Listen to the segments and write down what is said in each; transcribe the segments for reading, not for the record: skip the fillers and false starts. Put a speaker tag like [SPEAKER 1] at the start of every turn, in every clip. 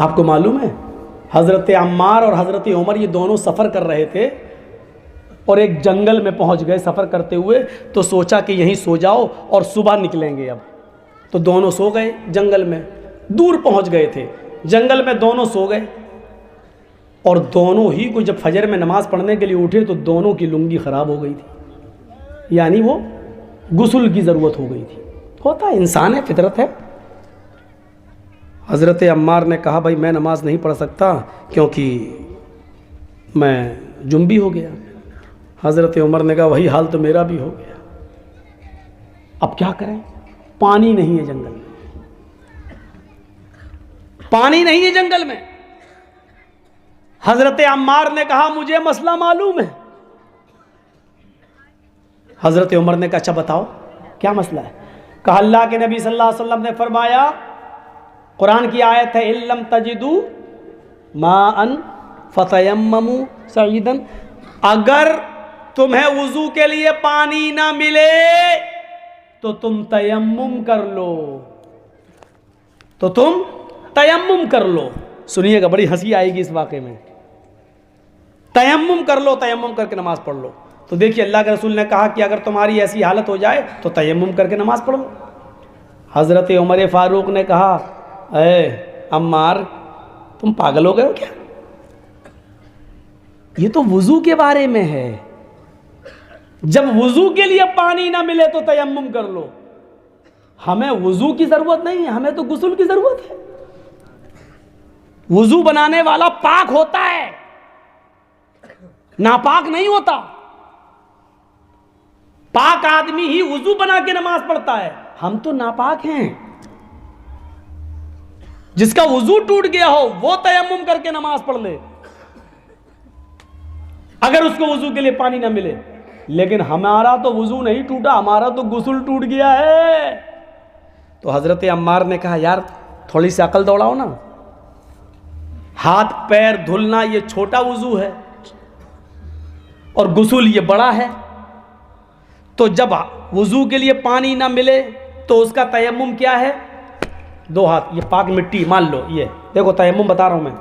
[SPEAKER 1] آپ کو معلوم ہے حضرت عمار اور حضرت عمر یہ دونوں سفر کر رہے تھے اور ایک جنگل میں پہنچ گئے سفر کرتے ہوئے، تو سوچا کہ یہیں سو جاؤ اور صبح نکلیں گے اب، تو دونوں سو گئے جنگل میں، دور پہنچ گئے تھے جنگل میں، دونوں سو گئے، اور دونوں ہی کو جب فجر میں نماز پڑھنے کے لیے اٹھے تو دونوں کی لنگی خراب ہو گئی تھی، یعنی وہ غسل کی ضرورت ہو گئی تھی۔ ہوتا ہے، انسان ہے، فطرت ہے۔ حضرت عمار نے کہا بھائی میں نماز نہیں پڑھ سکتا کیونکہ میں جنبی ہو گیا۔ حضرت عمر نے کہا وہی حال تو میرا بھی ہو گیا، اب کیا کریں؟ پانی نہیں ہے جنگل میں، پانی نہیں ہے جنگل میں۔ حضرت عمار نے کہا مجھے مسئلہ معلوم ہے۔ حضرت عمر نے کہا اچھا بتاؤ کیا مسئلہ ہے؟ کہا اللہ کے نبی صلی اللہ علیہ وسلم نے فرمایا، قرآن کی آیت ہے اِن لَمْ تَجِدُوا مَاءً فَتَيَمَّمُوا صَعِيدًا، اگر تمہیں وضو کے لیے پانی نہ ملے تو تم تیمم کر لو، تو تم تیمم کر لو۔ سنیے گا، بڑی ہنسی آئے گی اس واقعے میں۔ تیمم کر لو، تیمم کر کے نماز پڑھ لو۔ تو دیکھیے اللہ کے رسول نے کہا کہ اگر تمہاری ایسی حالت ہو جائے تو تیمم کر کے نماز پڑھ لو۔ حضرت عمر فاروق نے کہا اے عمار تم پاگل ہو گئے ہو کیا؟ یہ تو وضو کے بارے میں ہے، جب وضو کے لیے پانی نہ ملے تو تیمم کر لو۔ ہمیں وضو کی ضرورت نہیں ہے، ہمیں تو غسل کی ضرورت ہے۔ وضو بنانے والا پاک ہوتا ہے، ناپاک نہیں ہوتا۔ پاک آدمی ہی وضو بنا کے نماز پڑھتا ہے، ہم تو ناپاک ہیں۔ جس کا وضو ٹوٹ گیا ہو وہ تیمم کر کے نماز پڑھ لے اگر اس کو وضو کے لیے پانی نہ ملے، لیکن ہمارا تو وضو نہیں ٹوٹا، ہمارا تو غسل ٹوٹ گیا ہے۔ تو حضرت عمار نے کہا یار تھوڑی سی عقل دوڑاؤ نا، ہاتھ پیر دھلنا یہ چھوٹا وضو ہے اور غسل یہ بڑا ہے، تو جب وضو کے لیے پانی نہ ملے تو اس کا تیمم کیا ہے؟ دو ہاتھ، یہ پاک مٹی مان لو، یہ دیکھو تیمم بتا رہا ہوں میں،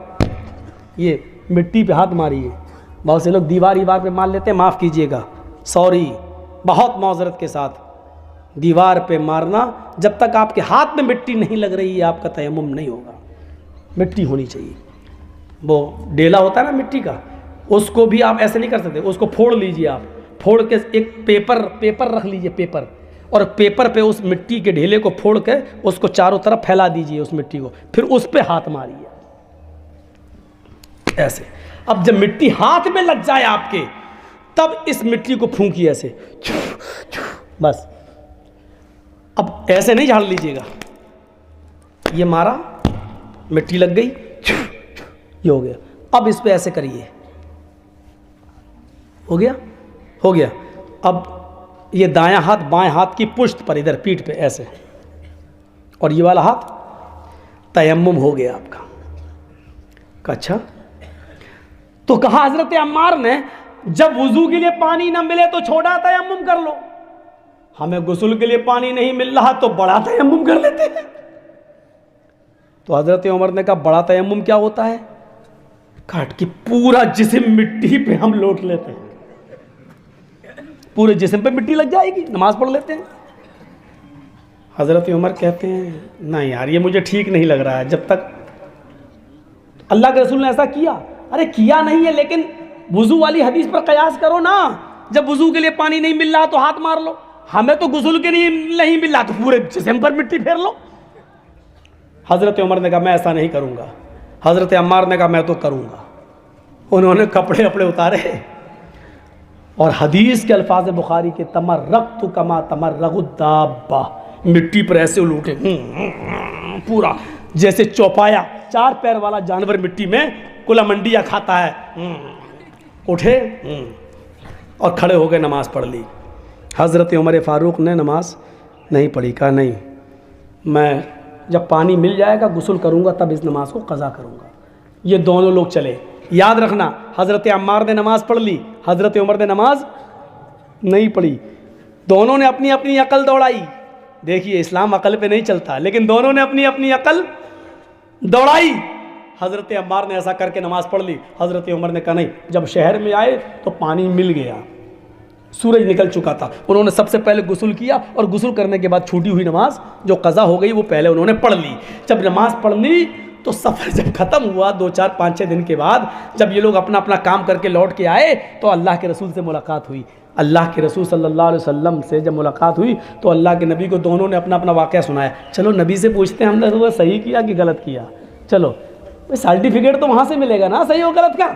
[SPEAKER 1] یہ مٹی پہ ہاتھ ماری ہے۔ بہت سے لوگ دیوار پہ مان لیتے ہیں، معاف کیجئے گا، سوری، بہت معذرت کے ساتھ، دیوار پہ مارنا جب تک آپ کے ہاتھ میں مٹی نہیں لگ رہی ہے آپ کا تیمم نہیں ہوگا۔ مٹی ہونی چاہیے، وہ ڈیلا ہوتا ہے نا مٹی کا، اس کو بھی آپ ایسے نہیں کر سکتے، اس کو پھوڑ لیجئے، آپ پھوڑ کے ایک پیپر رکھ لیجئے، پیپر، اور پیپر پہ اس مٹی کے ڈھیلے کو پھوڑ کے اس کو چاروں طرف پھیلا دیجئے اس مٹی کو، پھر اس پہ ہاتھ ماریے ایسے۔ اب جب مٹی ہاتھ میں لگ جائے آپ کے تب اس مٹی کو پھونکیے ایسے، بس۔ اب ایسے نہیں جھاڑ لیجئے گا، یہ مارا مٹی لگ گئی، یہ ہو گیا۔ اب اس پہ ایسے کریے، ہو گیا، ہو گیا۔ اب یہ دایاں ہاتھ بائیں ہاتھ کی پشت پر ادھر پیٹھ پہ ایسے، اور یہ والا ہاتھ، تیمم ہو گیا آپ کا۔ کہا اچھا، تو کہا حضرت عمار نے جب وضو کے لیے پانی نہ ملے تو چھوٹا تیمم کر لو، ہمیں غسل کے لیے پانی نہیں مل رہا تو بڑا تیمم کر لیتے ہیں۔ تو حضرت عمر نے کہا بڑا تیمم کیا ہوتا ہے؟ کاٹ کہ پورا جسم مٹی پہ ہم لوٹ لیتے ہیں، پورے جسم پہ مٹی لگ جائے گی، نماز پڑھ لیتے ہیں۔ حضرت عمر کہتے ہیں نہیں یار یہ مجھے ٹھیک نہیں لگ رہا ہے، جب تک اللہ کے رسول نے ایسا کیا، ارے کیا نہیں ہے لیکن وضو والی حدیث پر قیاس کرو نا، جب وضو کے لیے پانی نہیں مل رہا تو ہاتھ مار لو، ہمیں تو غسل کے لیے نہیں مل رہا تو پورے جسم پر مٹی پھیر لو۔ حضرت عمر نے کہا میں ایسا نہیں کروں گا، حضرت عمار نے کہا میں تو کروں گا۔ انہوں نے کپڑے اپڑے اتارے اور حدیث کے الفاظ بخاری کے تمرغت کما تمرغ الدابہ، مٹی پر ایسے لوٹے پورا، جیسے چوپایا چار پیر والا جانور مٹی میں کلا منڈیا کھاتا ہے، اٹھے اور کھڑے ہو گئے، نماز پڑھ لی۔ حضرت عمر فاروق نے نماز نہیں پڑھی، کہا نہیں میں جب پانی مل جائے گا غسل کروں گا تب اس نماز کو قضا کروں گا۔ یہ دونوں لوگ چلے۔ یاد رکھنا حضرت عمار نے نماز پڑھ لی، حضرت عمر نے نماز نہیں پڑھی، دونوں نے اپنی اپنی عقل دوڑائی۔ دیکھیے اسلام عقل پہ نہیں چلتا، لیکن دونوں نے اپنی اپنی عقل دوڑائی۔ حضرت عمار نے ایسا کر کے نماز پڑھ لی. حضرت عمر نے کہا نہیں. جب شہر میں آئے تو پانی مل گیا, سورج نکل چکا تھا. انہوں نے سب سے پہلے غسل کیا, اور غسل کرنے کے بعد چھوٹی ہوئی نماز جو قضا ہو گئی وہ پہلے انہوں نے پڑھ لی. جب نماز پڑھ لی تو سفر جب ختم ہوا 2 4 5 6 دن کے بعد, جب یہ لوگ اپنا اپنا کام کر کے لوٹ کے آئے تو اللہ کے رسول سے ملاقات ہوئی. اللہ کے رسول صلی اللہ علیہ وسلم سے جب ملاقات ہوئی تو اللہ کے نبی کو دونوں نے اپنا اپنا واقعہ سنایا. چلو نبی سے پوچھتے ہیں ہم نے تو صحیح کیا کہ غلط کیا. چلو سرٹیفکیٹ تو وہاں سے ملے گا نا, صحیح ہو غلط کا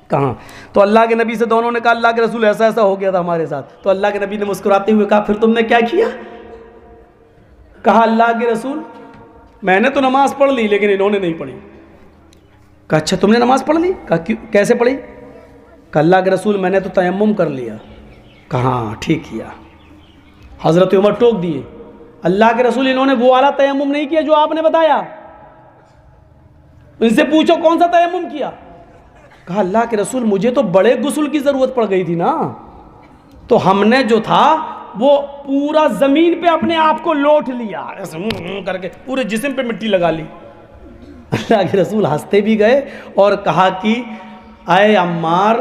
[SPEAKER 1] کہاں. تو اللہ کے نبی سے دونوں نے کہا اللہ کے رسول ایسا ایسا ہو گیا تھا ہمارے ساتھ. تو اللہ کے نبی نے مسکراتے ہوئے کہا پھر تم نے کیا کیا؟ کہا اللہ کے رسول میں نے تو نماز پڑھ لی لیکن انہوں نے نہیں پڑھی. کہا اچھا تم نے نماز پڑھ لی؟ کہا کیسے پڑھی؟ کہا اللہ کے رسول میں نے تو تیمم کر لیا. کہاں ٹھیک کیا. حضرت عمر ٹوک دیے اللہ کے رسول انہوں نے وہ والا تیمم نہیں کیا جو آپ نے بتایا, ان سے پوچھو کون سا تیمم کیا. کہا اللہ کے رسول مجھے تو بڑے غسل کی ضرورت پڑ گئی تھی نا, تو ہم نے جو تھا وہ پورا زمین پہ اپنے آپ کو لوٹ لیا کر کے, پورے جسم پہ مٹی لگا لی. اللہ کے رسول ہنستے بھی گئے اور کہا کہ اے عمار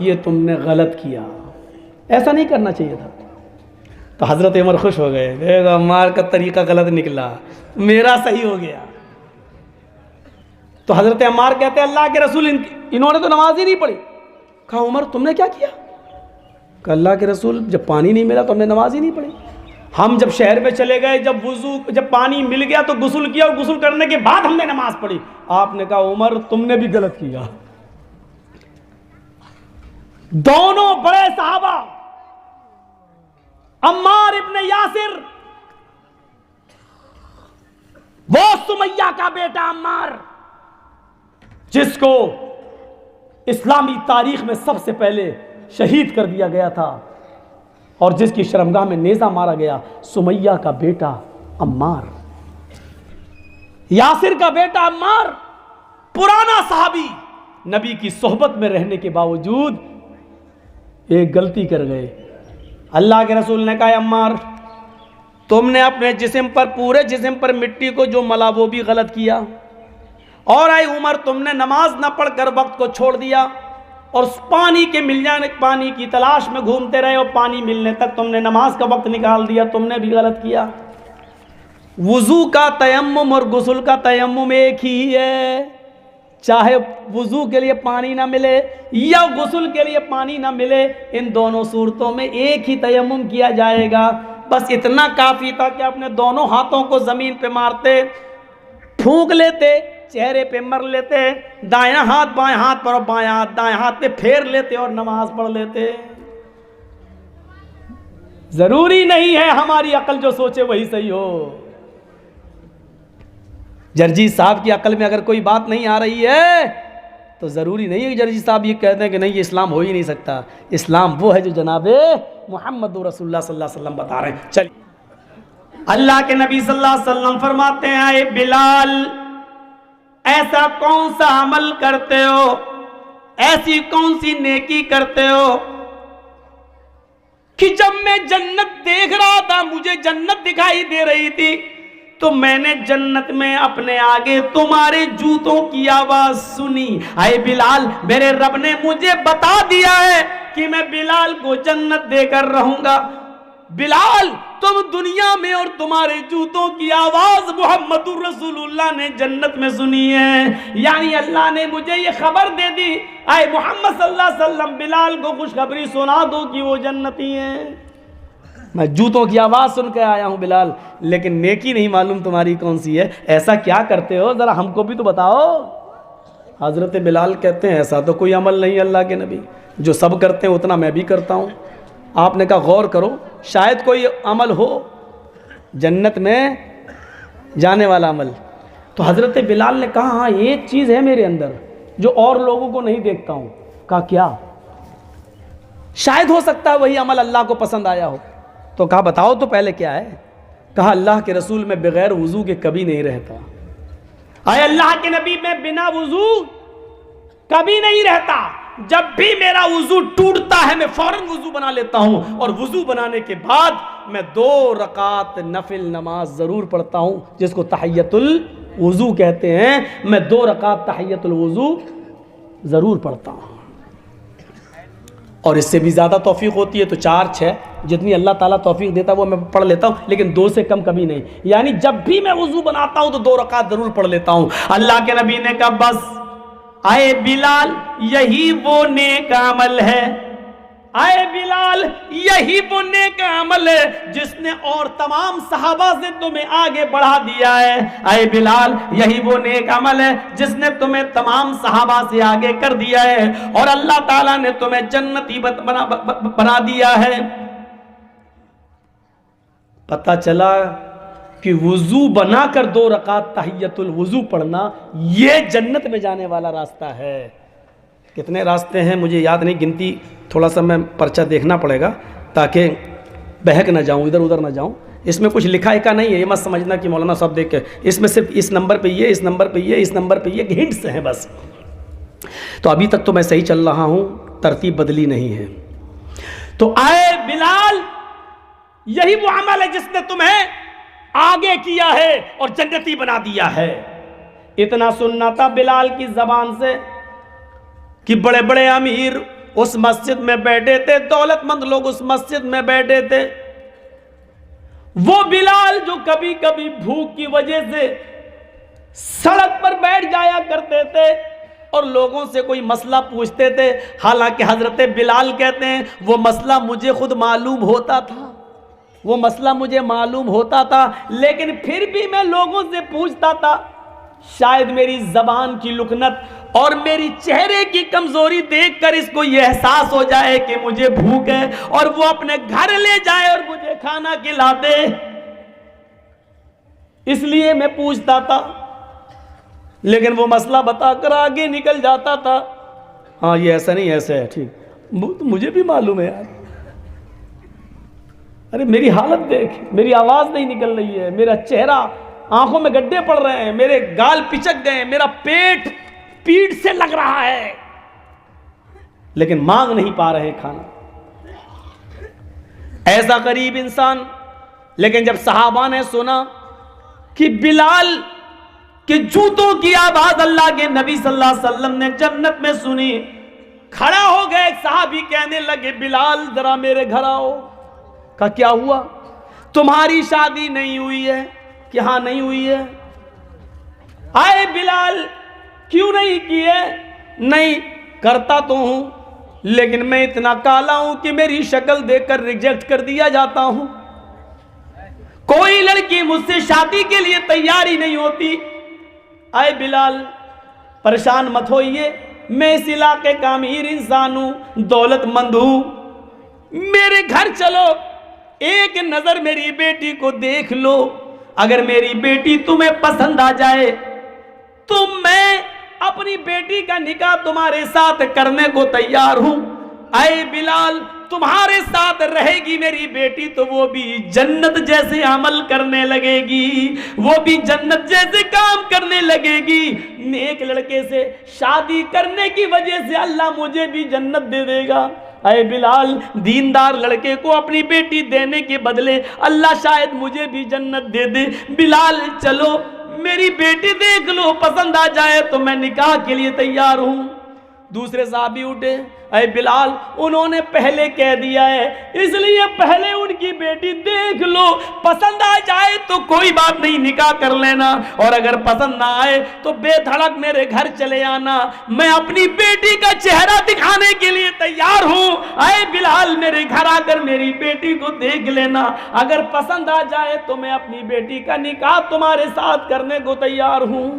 [SPEAKER 1] یہ تم نے غلط کیا, ایسا نہیں کرنا چاہیے تھا. تو حضرت عمر خوش ہو گئے, دیکھو عمار کا طریقہ غلط نکلا, میرا صحیح ہو گیا. تو حضرت عمار کہتے ہیں اللہ کے رسول انہوں نے تو نماز ہی نہیں پڑھی. کہا عمر تم نے کیا کیا؟ کہ اللہ کے رسول جب پانی نہیں ملا تو ہم نے نماز ہی نہیں پڑھی. ہم جب شہر میں چلے گئے جب پانی مل گیا تو غسل کیا, اور غسل کرنے کے بعد ہم نے نماز پڑھی. آپ نے کہا عمر تم نے بھی غلط کیا. دونوں بڑے صحابہ عمار ابن یاسر, وہ سمیہ کا بیٹا عمار جس کو اسلامی تاریخ میں سب سے پہلے شہید کر دیا گیا تھا اور جس کی شرمگاہ میں نیزہ مارا گیا, سمیہ کا بیٹا عمار, یاسر کا بیٹا عمار, پرانا صحابی, نبی کی صحبت میں رہنے کے باوجود ایک غلطی کر گئے. اللہ کے رسول نے کہا عمار تم نے اپنے جسم پر, پورے جسم پر مٹی کو جو ملا وہ بھی غلط کیا, اور اے عمر تم نے نماز نہ پڑھ کر وقت کو چھوڑ دیا اور پانی کے مل جانے, پانی کی تلاش میں گھومتے رہے اور پانی ملنے تک تم نے نماز کا وقت نکال دیا, تم نے بھی غلط کیا. وضو کا تیمم اور غسل کا تیمم ایک ہی ہے, چاہے وضو کے لیے پانی نہ ملے یا غسل کے لیے پانی نہ ملے, ان دونوں صورتوں میں ایک ہی تیمم کیا جائے گا. بس اتنا کافی تھا کہ اپنے دونوں ہاتھوں کو زمین پہ مارتے, پھونک لیتے, چہرے پہ مر لیتے, دائیں ہاتھ بائیں ہاتھ پر اور بائیں ہاتھ دائیں ہاتھ پہ پھیر لیتے اور نماز پڑھ لیتے. ضروری نہیں ہے ہماری عقل جو سوچے وہی صحیح ہو. جرجی صاحب کی عقل میں اگر کوئی بات نہیں آ رہی ہے تو ضروری نہیں ہے کہ جرجی صاحب یہ کہتے ہیں کہ نہیں یہ اسلام ہو ہی نہیں سکتا. اسلام وہ ہے جو جناب محمد رسول اللہ صلی اللہ علیہ وسلم بتا رہے ہیں. چلیے اللہ کے نبی صلی اللہ علیہ وسلم فرماتے ہیں اے بلال ایسا کون سا عمل کرتے ہو, ایسی کون سی نیکی کرتے ہو کہ جب میں جنت دیکھ رہا تھا, مجھے جنت دکھائی دے رہی تھی, تو میں نے جنت میں اپنے آگے تمہارے جوتوں کی آواز سنی. اے بلال میرے رب نے مجھے بتا دیا ہے کہ میں بلال کو جنت دے کر رہوں گا. بلال تم دنیا میں اور تمہارے جوتوں کی آواز محمد رسول اللہ نے جنت میں سنی ہے, یعنی اللہ نے مجھے یہ خبر دے دی اے محمد صلی اللہ علیہ وسلم بلال کو خوشخبری سنا دو کہ وہ جنتی ہیں. میں جوتوں کی آواز سن کے آیا ہوں بلال, لیکن نیکی نہیں معلوم تمہاری کون سی ہے, ایسا کیا کرتے ہو ذرا ہم کو بھی تو بتاؤ. حضرت بلال کہتے ہیں ایسا تو کوئی عمل نہیں اللہ کے نبی, جو سب کرتے ہیں اتنا میں بھی کرتا ہوں. آپ نے کہا غور کرو شاید کوئی عمل ہو جنت میں جانے والا عمل. تو حضرت بلال نے کہا ہاں ایک چیز ہے میرے اندر جو اور لوگوں کو نہیں دیکھتا ہوں. کہا کیا؟ شاید ہو سکتا ہے وہی عمل اللہ کو پسند آیا ہو. تو کہا بتاؤ تو پہلے کیا ہے؟ کہا اللہ کے رسول میں بغیر وضو کے کبھی نہیں رہتا. اے اللہ کے نبی میں بنا وضو کبھی نہیں رہتا, جب بھی میرا وضو ٹوٹتا ہے میں فوراً وضو بنا لیتا ہوں, اور وضو بنانے کے بعد میں 2 رکعت نفل نماز ضرور پڑھتا ہوں جس کو تحیت وضو کہتے ہیں، میں 2 رکعت تحیۃ الوضو ضرور پڑھتا ہوں، اور اس سے بھی زیادہ توفیق ہوتی ہے تو 4 6 جتنی اللہ تعالیٰ توفیق دیتا ہے وہ میں پڑھ لیتا ہوں، لیکن 2 سے کم کبھی نہیں۔ یعنی جب بھی میں وضو بناتا ہوں تو 2 رکعت ضرور پڑھ لیتا ہوں۔ اللہ کے نبی نے کہا بس اے بلال یہی وہ نیک عمل ہے، اے بلال یہی وہ نیک عمل ہے جس نے اور تمام صحابہ سے تمہیں آگے بڑھا دیا ہے، اے بلال یہی وہ نیک عمل ہے جس نے تمہیں تمام صحابہ سے آگے کر دیا ہے، اور اللہ تعالیٰ نے تمہیں جنتی بنا دیا ہے۔ پتہ چلا کہ وضو بنا کر 2 رکعت تحیۃ الوضو پڑھنا یہ جنت میں جانے والا راستہ ہے۔ کتنے راستے ہیں مجھے یاد نہیں، گنتی تھوڑا سا میں پرچہ دیکھنا پڑے گا تاکہ بہک نہ جاؤں، ادھر ادھر نہ جاؤں۔ اس میں کچھ لکھا ایکا نہیں ہے، یہ مت سمجھنا کہ مولانا صاحب دیکھ کے، اس میں صرف اس نمبر پہ یہ، اس نمبر پہ یہ، اس نمبر پہ یہ ہنٹس ہیں بس۔ تو ابھی تک تو میں صحیح چل رہا ہوں، ترتیب بدلی نہیں ہے۔ تو اے بلال یہی وہ عمل ہے جس نے تمہیں آگے کیا ہے اور جنتی بنا دیا ہے۔ اتنا سننا تھا بلال کی زبان سے کہ بڑے بڑے امیر اس مسجد میں بیٹھے تھے، دولت مند لوگ اس مسجد میں بیٹھے تھے، وہ بلال جو کبھی کبھی بھوک کی وجہ سے سڑک پر بیٹھ جایا کرتے تھے اور لوگوں سے کوئی مسئلہ پوچھتے تھے، حالانکہ حضرت بلال کہتے ہیں وہ مسئلہ مجھے خود معلوم ہوتا تھا، وہ مسئلہ مجھے معلوم ہوتا تھا، لیکن پھر بھی میں لوگوں سے پوچھتا تھا، شاید میری زبان کی لکنت اور میری چہرے کی کمزوری دیکھ کر اس کو یہ احساس ہو جائے کہ مجھے بھوک ہے اور وہ اپنے گھر لے جائے اور مجھے کھانا کھلا دے، اس لیے میں پوچھتا تھا، لیکن وہ مسئلہ بتا کر آگے نکل جاتا تھا۔ ہاں یہ ایسا نہیں، ایسا ہے، ٹھیک، مجھے بھی معلوم ہے یار، ارے میری حالت دیکھ، میری آواز نہیں نکل رہی ہے، میرا چہرہ، آنکھوں میں گڈھے پڑ رہے ہیں، میرے گال پچک گئے، میرا پیٹ پیٹ سے لگ رہا ہے، لیکن مانگ نہیں پا رہے کھانا۔ ایسا غریب انسان، لیکن جب صحابہ نے سنا کہ بلال کے جوتوں کی آواز اللہ کے نبی صلی اللہ علیہ وسلم نے جنت میں سنی، کھڑا ہو گئے، ایک صحابی کہنے لگے بلال ذرا میرے گھر آؤ۔ کہا کیا ہوا؟ تمہاری شادی نہیں ہوئی ہے؟ کہ ہاں نہیں ہوئی ہے۔ آئے بلال کیوں نہیں کی ہے؟ نہیں کرتا تو ہوں، لیکن میں اتنا کالا ہوں کہ میری شکل دیکھ کر ریجیکٹ کر دیا جاتا ہوں، کوئی لڑکی مجھ سے شادی کے لیے تیاری نہیں ہوتی۔ آئے بلال پریشان مت ہوئیے، میں اس علاقے کا امیر انسان ہوں، دولت مند ہوں، میرے گھر چلو، ایک نظر میری بیٹی کو دیکھ لو، اگر میری بیٹی تمہیں پسند آ جائے تو میں اپنی بیٹی کا نکاح تمہارے ساتھ کرنے کو تیار ہوں۔ اے بلال تمہارے ساتھ رہے گی میری بیٹی تو وہ بھی جنت جیسے عمل کرنے لگے گی، وہ بھی جنت جیسے کام کرنے لگے گی، نیک لڑکے سے شادی کرنے کی وجہ سے اللہ مجھے بھی جنت دے دے گا۔ اے بلال دیندار لڑکے کو اپنی بیٹی دینے کے بدلے اللہ شاید مجھے بھی جنت دے دے۔ بلال چلو میری بیٹی دیکھ لو، پسند آ جائے تو میں نکاح کے لیے تیار ہوں۔ دوسرے صحابی اٹھے، اے بلال انہوں نے پہلے کہہ دیا ہے، اس لیے پہلے ان کی بیٹی دیکھ لو، پسند آ جائے تو کوئی بات نہیں نکاح کر لینا، اور اگر پسند نہ آئے تو بے دھڑک میرے گھر چلے آنا، میں اپنی بیٹی کا چہرہ دکھانے کے لیے تیار ہوں۔ اے بلال میرے گھر آ کر میری بیٹی کو دیکھ لینا، اگر پسند آ جائے تو میں اپنی بیٹی کا نکاح تمہارے ساتھ کرنے کو تیار ہوں۔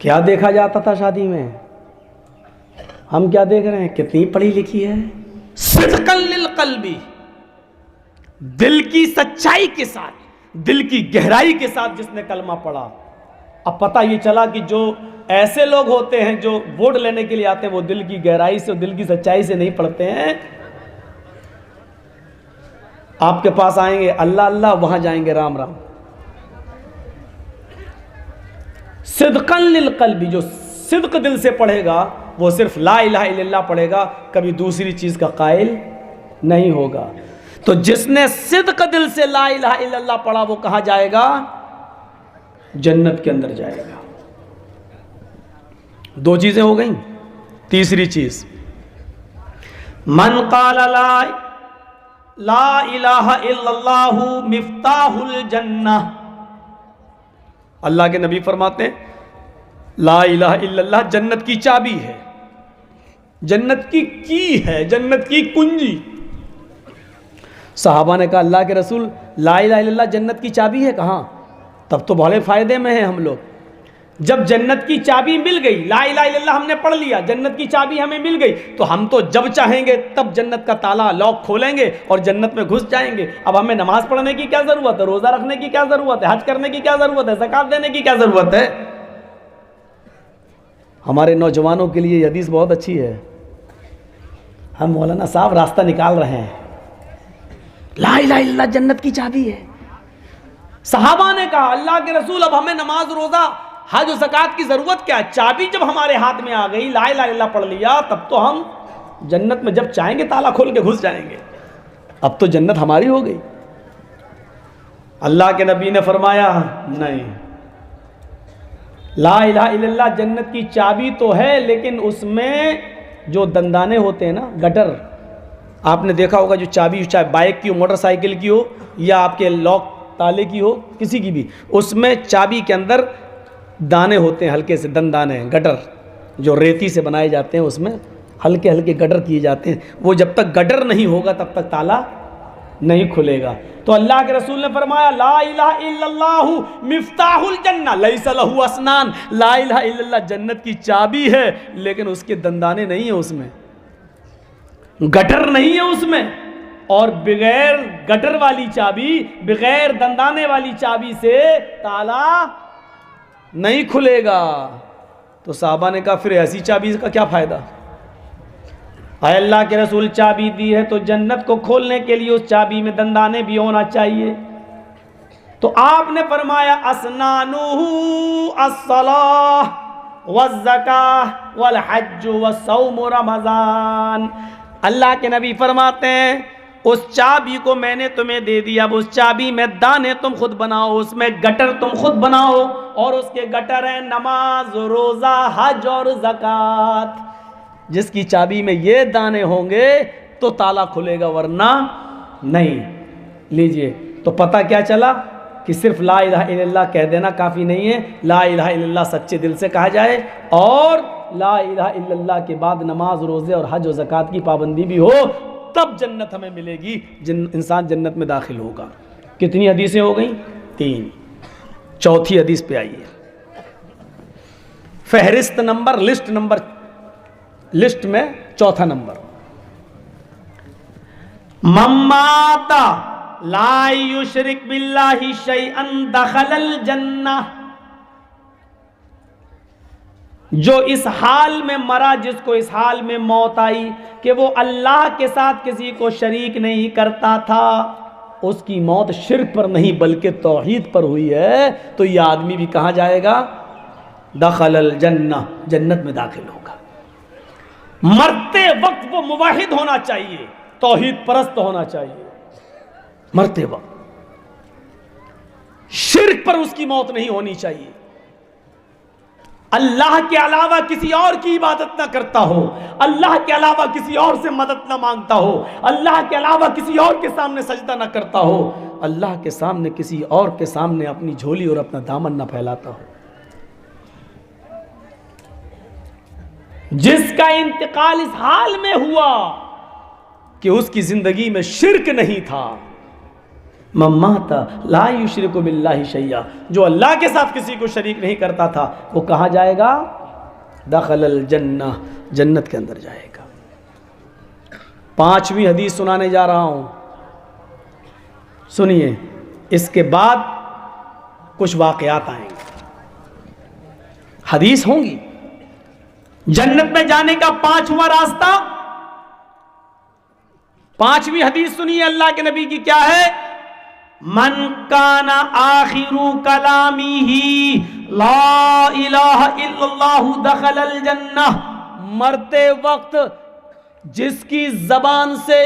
[SPEAKER 1] کیا دیکھا جاتا تھا شادی میں؟ ہم کیا دیکھ رہے ہیں؟ کتنی پڑھی لکھی ہے؟ صدقاً للقلبی، دل کی سچائی کے ساتھ، دل کی گہرائی کے ساتھ جس نے کلمہ پڑھا۔ اب پتہ یہ چلا کہ جو ایسے لوگ ہوتے ہیں جو ووٹ لینے کے لیے آتے ہیں وہ دل کی گہرائی سے اور دل کی سچائی سے نہیں پڑھتے ہیں۔ آپ کے پاس آئیں گے اللہ اللہ، وہاں جائیں گے رام رام۔ صدقاً للقلبی، جو صدق دل سے پڑھے گا وہ صرف لا الہ الا اللہ پڑھے گا، کبھی دوسری چیز کا قائل نہیں ہوگا۔ تو جس نے صدق دل سے لا الہ الا اللہ پڑھا وہ کہاں جائے گا؟ جنت کے اندر جائے گا۔ دو چیزیں ہو گئیں۔ تیسری چیز، من قال لا الہ الا اللہ مفتاح الجنہ، اللہ کے نبی فرماتے ہیں لا الہ الا اللہ جنت کی چابی ہے، جنت کی ہے، جنت کی کنجی۔ صحابہ نے کہا اللہ کے رسول لا الہ الا اللہ جنت کی چابی ہے، کہاں؟ تب تو بڑے فائدے میں ہیں ہم لوگ۔ جب جنت کی چابی مل گئی، لا الہ الا اللہ ہم نے پڑھ لیا، جنت کی چابی ہمیں مل گئی، تو ہم تو جب چاہیں گے تب جنت کا تالا لاک کھولیں گے اور جنت میں گھس جائیں گے۔ اب ہمیں نماز پڑھنے کی کیا ضرورت ہے؟ روزہ رکھنے کی کیا ضرورت ہے؟ حج کرنے کی کیا ضرورت ہے؟ زکوٰۃ دینے کی کیا ضرورت ہے؟ ہمارے نوجوانوں کے لیے یہ حدیث بہت اچھی ہے۔ ہم مولانا صاحب راستہ نکال رہے ہیں، لا الہ الا اللہ جنت کی چابی ہے۔ صحابہ نے کہا اللہ کے رسول اب ہمیں نماز روزہ حج و زکوٰۃ کی ضرورت کیا ہے؟ چابی جب ہمارے ہاتھ میں آ گئی، لا الہ الا اللہ پڑھ لیا، تب تو ہم جنت میں جب چاہیں گے تالا کھول کے گھس جائیں گے۔ اب تو جنت ہماری ہو گئی۔ اللہ کے نبی نے فرمایا نہیں، لا الہ الا اللہ جنت کی چابی تو ہے، لیکن اس میں جو دندانے ہوتے ہیں نا، گٹر، آپ نے دیکھا ہوگا جو چابی چاہے بائک کی ہو، موٹر سائیکل کی ہو یا آپ کے لاک تالے کی ہو، کسی کی بھی، اس میں چابی کے اندر دانے ہوتے ہیں، ہلکے سے دندانے، گٹر جو ریتی سے بنائے جاتے ہیں، اس میں ہلکے ہلکے گٹر کیے جاتے ہیں۔ وہ جب تک گٹر نہیں ہوگا تب تک تالا نہیں کھلے گا۔ تو اللہ کے رسول نے فرمایا لا الہ الا اللہ مفتاح الجنہ لیس لہ اسنان، لا الہ الا اللہ جنت کی چابی ہے، لیکن اس کے دندانے نہیں ہیں، اس میں گٹر نہیں ہے اس میں، اور بغیر گٹر والی چابی، بغیر دندانے والی چابی سے تالا نہیں کھلے گا۔ تو صحابہ نے کہا پھر ایسی چابی کا کیا فائدہ؟ اے اللہ کے رسول چابی دی ہے تو جنت کو کھولنے کے لیے اس چابی میں دندانے بھی ہونا چاہیے۔ تو آپ نے فرمایا اسنانہ الصلاۃ والزکاۃ والحج والصوم رمضان۔ اللہ کے نبی فرماتے ہیں اس چابی کو میں نے تمہیں دے دیا، اب اس چابی میں دانے تم خود بناؤ، اس میں گٹر تم خود بناؤ، اور اس کے گٹر ہیں نماز، روزہ، حج اور زکوٰۃ۔ جس کی چابی میں یہ دانے ہوں گے تو تالا کھلے گا، ورنہ نہیں۔ لیجئے، تو پتہ کیا چلا کہ صرف لا الہ الا اللہ کہہ دینا کافی نہیں ہے، لا الہ الا اللہ سچے دل سے کہا جائے، اور لا الہ الا اللہ کے بعد نماز، روزے اور حج و زکوٰۃ کی پابندی بھی ہو، تب جنت ہمیں ملے گی، انسان جنت میں داخل ہوگا۔ کتنی حدیثیں ہو گئیں؟ 3۔ چوتھی حدیث پہ آئیے، فہرست نمبر، لسٹ میں چوتھا نمبر، من مات لا یشرک باللہ شیئا دخل الجنہ۔ جو اس حال میں مرا، جس کو اس حال میں موت آئی کہ وہ اللہ کے ساتھ کسی کو شریک نہیں کرتا تھا، اس کی موت شرک پر نہیں بلکہ توحید پر ہوئی ہے، تو یہ آدمی بھی کہاں جائے گا؟ دخل الجنہ، جنت میں داخل ہوگا۔ مرتے وقت وہ موحد ہونا چاہیے، توحید پرست ہونا چاہیے، مرتے وقت شرک پر اس کی موت نہیں ہونی چاہیے، اللہ کے علاوہ کسی اور کی عبادت نہ کرتا ہو، اللہ کے علاوہ کسی اور سے مدد نہ مانگتا ہو، اللہ کے علاوہ کسی اور کے سامنے سجدہ نہ کرتا ہو، اللہ کے سامنے کسی اور کے سامنے اپنی جھولی اور اپنا دامن نہ پھیلاتا ہو۔ جس کا انتقال اس حال میں ہوا کہ اس کی زندگی میں شرک نہیں تھا، من مات لا یشرک باللہ شیئا، جو اللہ کے ساتھ کسی کو شریک نہیں کرتا تھا، وہ کہاں جائے گا؟ دخل الجنہ، جنت کے اندر جائے گا۔ 5ویں حدیث سنانے جا رہا ہوں، سنیے، اس کے بعد کچھ واقعات آئیں گے، حدیث ہوں گی۔ جنت میں جانے کا 5واں راستہ، 5ویں حدیث سنیے اللہ کے نبی کی کیا ہے؟ من کان آخر کلامہ لا الہ الا اللہ دخل الجنہ۔ مرتے وقت جس کی زبان سے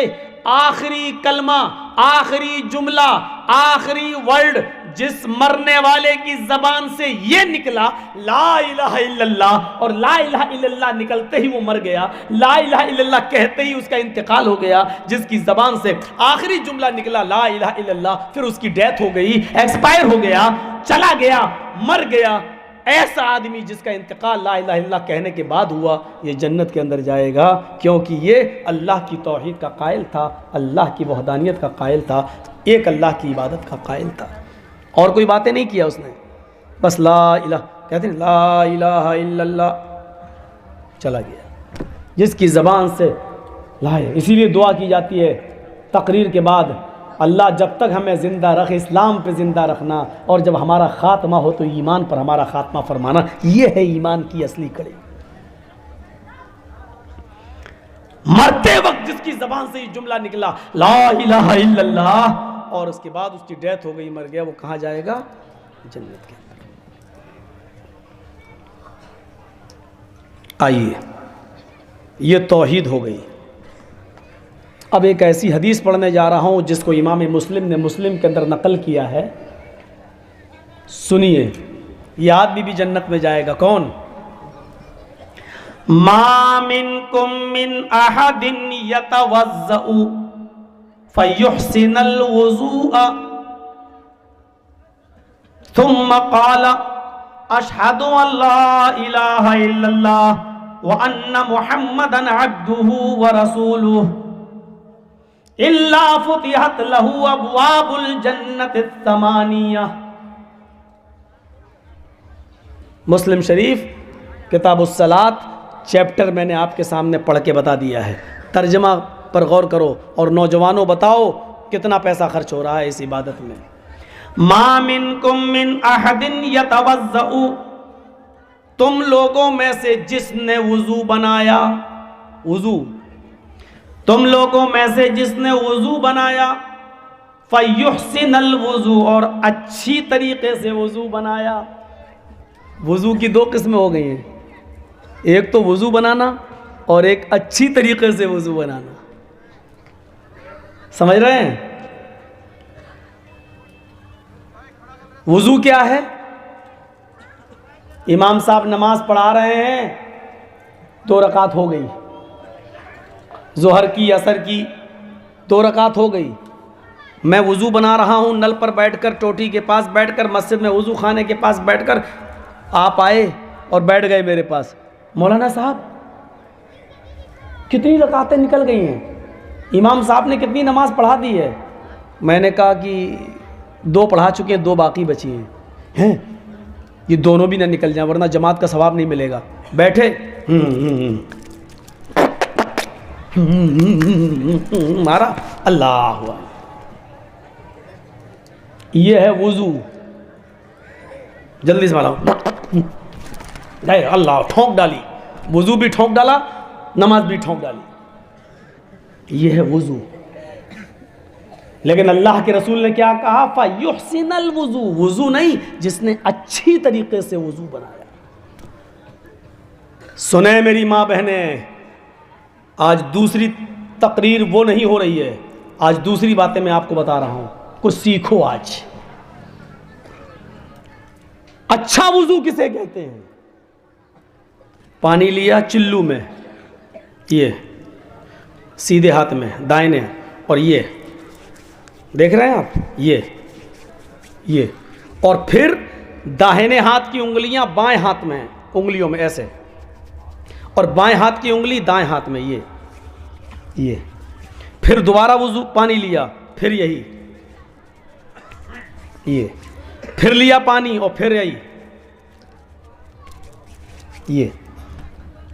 [SPEAKER 1] آخری کلمہ آخری جملہ، آخری ورڈ جس مرنے والے کی زبان سے یہ نکلا لا الہ الا اللہ، اور لا الہ الا اللہ نکلتے ہی وہ مر گیا، لا الہ الا اللہ کہتے ہی اس کا انتقال ہو گیا، جس کی زبان سے آخری جملہ نکلا لا الہ الا اللہ، پھر اس کی ڈیتھ ہو گئی، ایکسپائر ہو گیا، چلا گیا، مر گیا، ایسا آدمی جس کا انتقال لا الہ الا اللہ کہنے کے بعد ہوا، یہ جنت کے اندر جائے گا، کیونکہ یہ اللہ کی توحید کا قائل تھا، اللہ کی وحدانیت کا قائل تھا، ایک اللہ کی عبادت کا قائل تھا، اور کوئی باتیں نہیں کیا اس نے، بس لا الہ کہتے ہیں لا الہ الا اللہ، چلا گیا، جس کی زبان سے لا الہ۔ اسی لیے دعا کی جاتی ہے تقریر کے بعد، اللہ جب تک ہمیں زندہ رکھ، اسلام پہ زندہ رکھنا، اور جب ہمارا خاتمہ ہو تو ایمان پر ہمارا خاتمہ فرمانا، یہ ہے ایمان کی اصلی کڑی۔ مرتے وقت جس کی زبان سے یہ جملہ نکلا لا الہ الا اللہ، اور اس کے بعد اس کی ڈیتھ ہو گئی، مر گیا، وہ کہاں جائے گا؟ جنت کے اندر۔ آئیے، یہ توحید ہو گئی۔ اب ایک ایسی حدیث پڑھنے جا رہا ہوں جس کو امام مسلم نے مسلم کے اندر نقل کیا ہے، سنیے، یہ آدمی بھی جنت میں جائے گا۔ کون؟ ما منکم من احد یتوضأ فیحسن الوضوء ثم قال اشہد ان لا الہ الا اللہ وان محمدا عبدہ ورسولہ الا فتحت له ابواب الجنت الثمانیہ۔ مسلم شریف کتاب الصلاۃ چیپٹر میں نے آپ کے سامنے پڑھ کے بتا دیا ہے، ترجمہ پر غور کرو، اور نوجوانوں بتاؤ کتنا پیسہ خرچ ہو رہا ہے اس عبادت میں۔ ما منکم من احد یتوضأ، تم لوگوں میں سے جس نے وضو بنایا، وضو، تم لوگوں میں سے جس نے وضو بنایا، فیحسن الوضو، اور اچھی طریقے سے وضو بنایا۔ وضو کی دو قسمیں ہو گئی ہیں، ایک تو وضو بنانا اور ایک اچھی طریقے سے وضو بنانا، سمجھ رہے ہیں؟ وضو کیا ہے؟ امام صاحب نماز پڑھا رہے ہیں، 2 رکعت ہو گئی، ظہر کی عصر کی 2 رکعت ہو گئی، میں وضو بنا رہا ہوں، نل پر بیٹھ کر، ٹوٹی کے پاس بیٹھ کر، مسجد میں وضو خانے کے پاس بیٹھ کر، آپ آئے اور بیٹھ گئے میرے پاس، مولانا صاحب کتنی رکعتیں نکل گئی ہیں، امام صاحب نے کتنی نماز پڑھا دی ہے؟ میں نے کہا کہ 2 پڑھا چکے ہیں، 2 باقی بچی ہیں، یہ دونوں بھی نہ نکل جائیں ورنہ جماعت کا ثواب نہیں ملے گا۔ بیٹھے، مارا، اللہ ہوا، یہ ہے وضو۔ جلدی سے مالا، اللہ ٹھونک ڈالی، وضو بھی ٹھونک ڈالا، نماز بھی ٹھونک ڈالی، یہ ہے وضو۔ لیکن اللہ کے رسول نے کیا کہا؟ فَيُحْسِنَ الْوُضُو، وضو نہیں، جس نے اچھی طریقے سے وضو بنایا۔ سنیں میری ماں بہنیں، آج دوسری تقریر وہ نہیں ہو رہی ہے، آج دوسری باتیں میں آپ کو بتا رہا ہوں، کچھ سیکھو آج۔ اچھا وضو کسے کہتے ہیں؟ پانی لیا چلو میں، یہ سیدھے ہاتھ میں دائنے، اور یہ دیکھ رہے ہیں آپ، یہ اور پھر داہنے ہاتھ کی انگلیاں بائیں ہاتھ میں، انگلیوں میں ایسے، اور بائیں ہاتھ کی انگلی دائیں ہاتھ میں، یہ پھر دوبارہ وضو، پانی لیا، پھر یہی، یہ پھر لیا پانی، اور پھر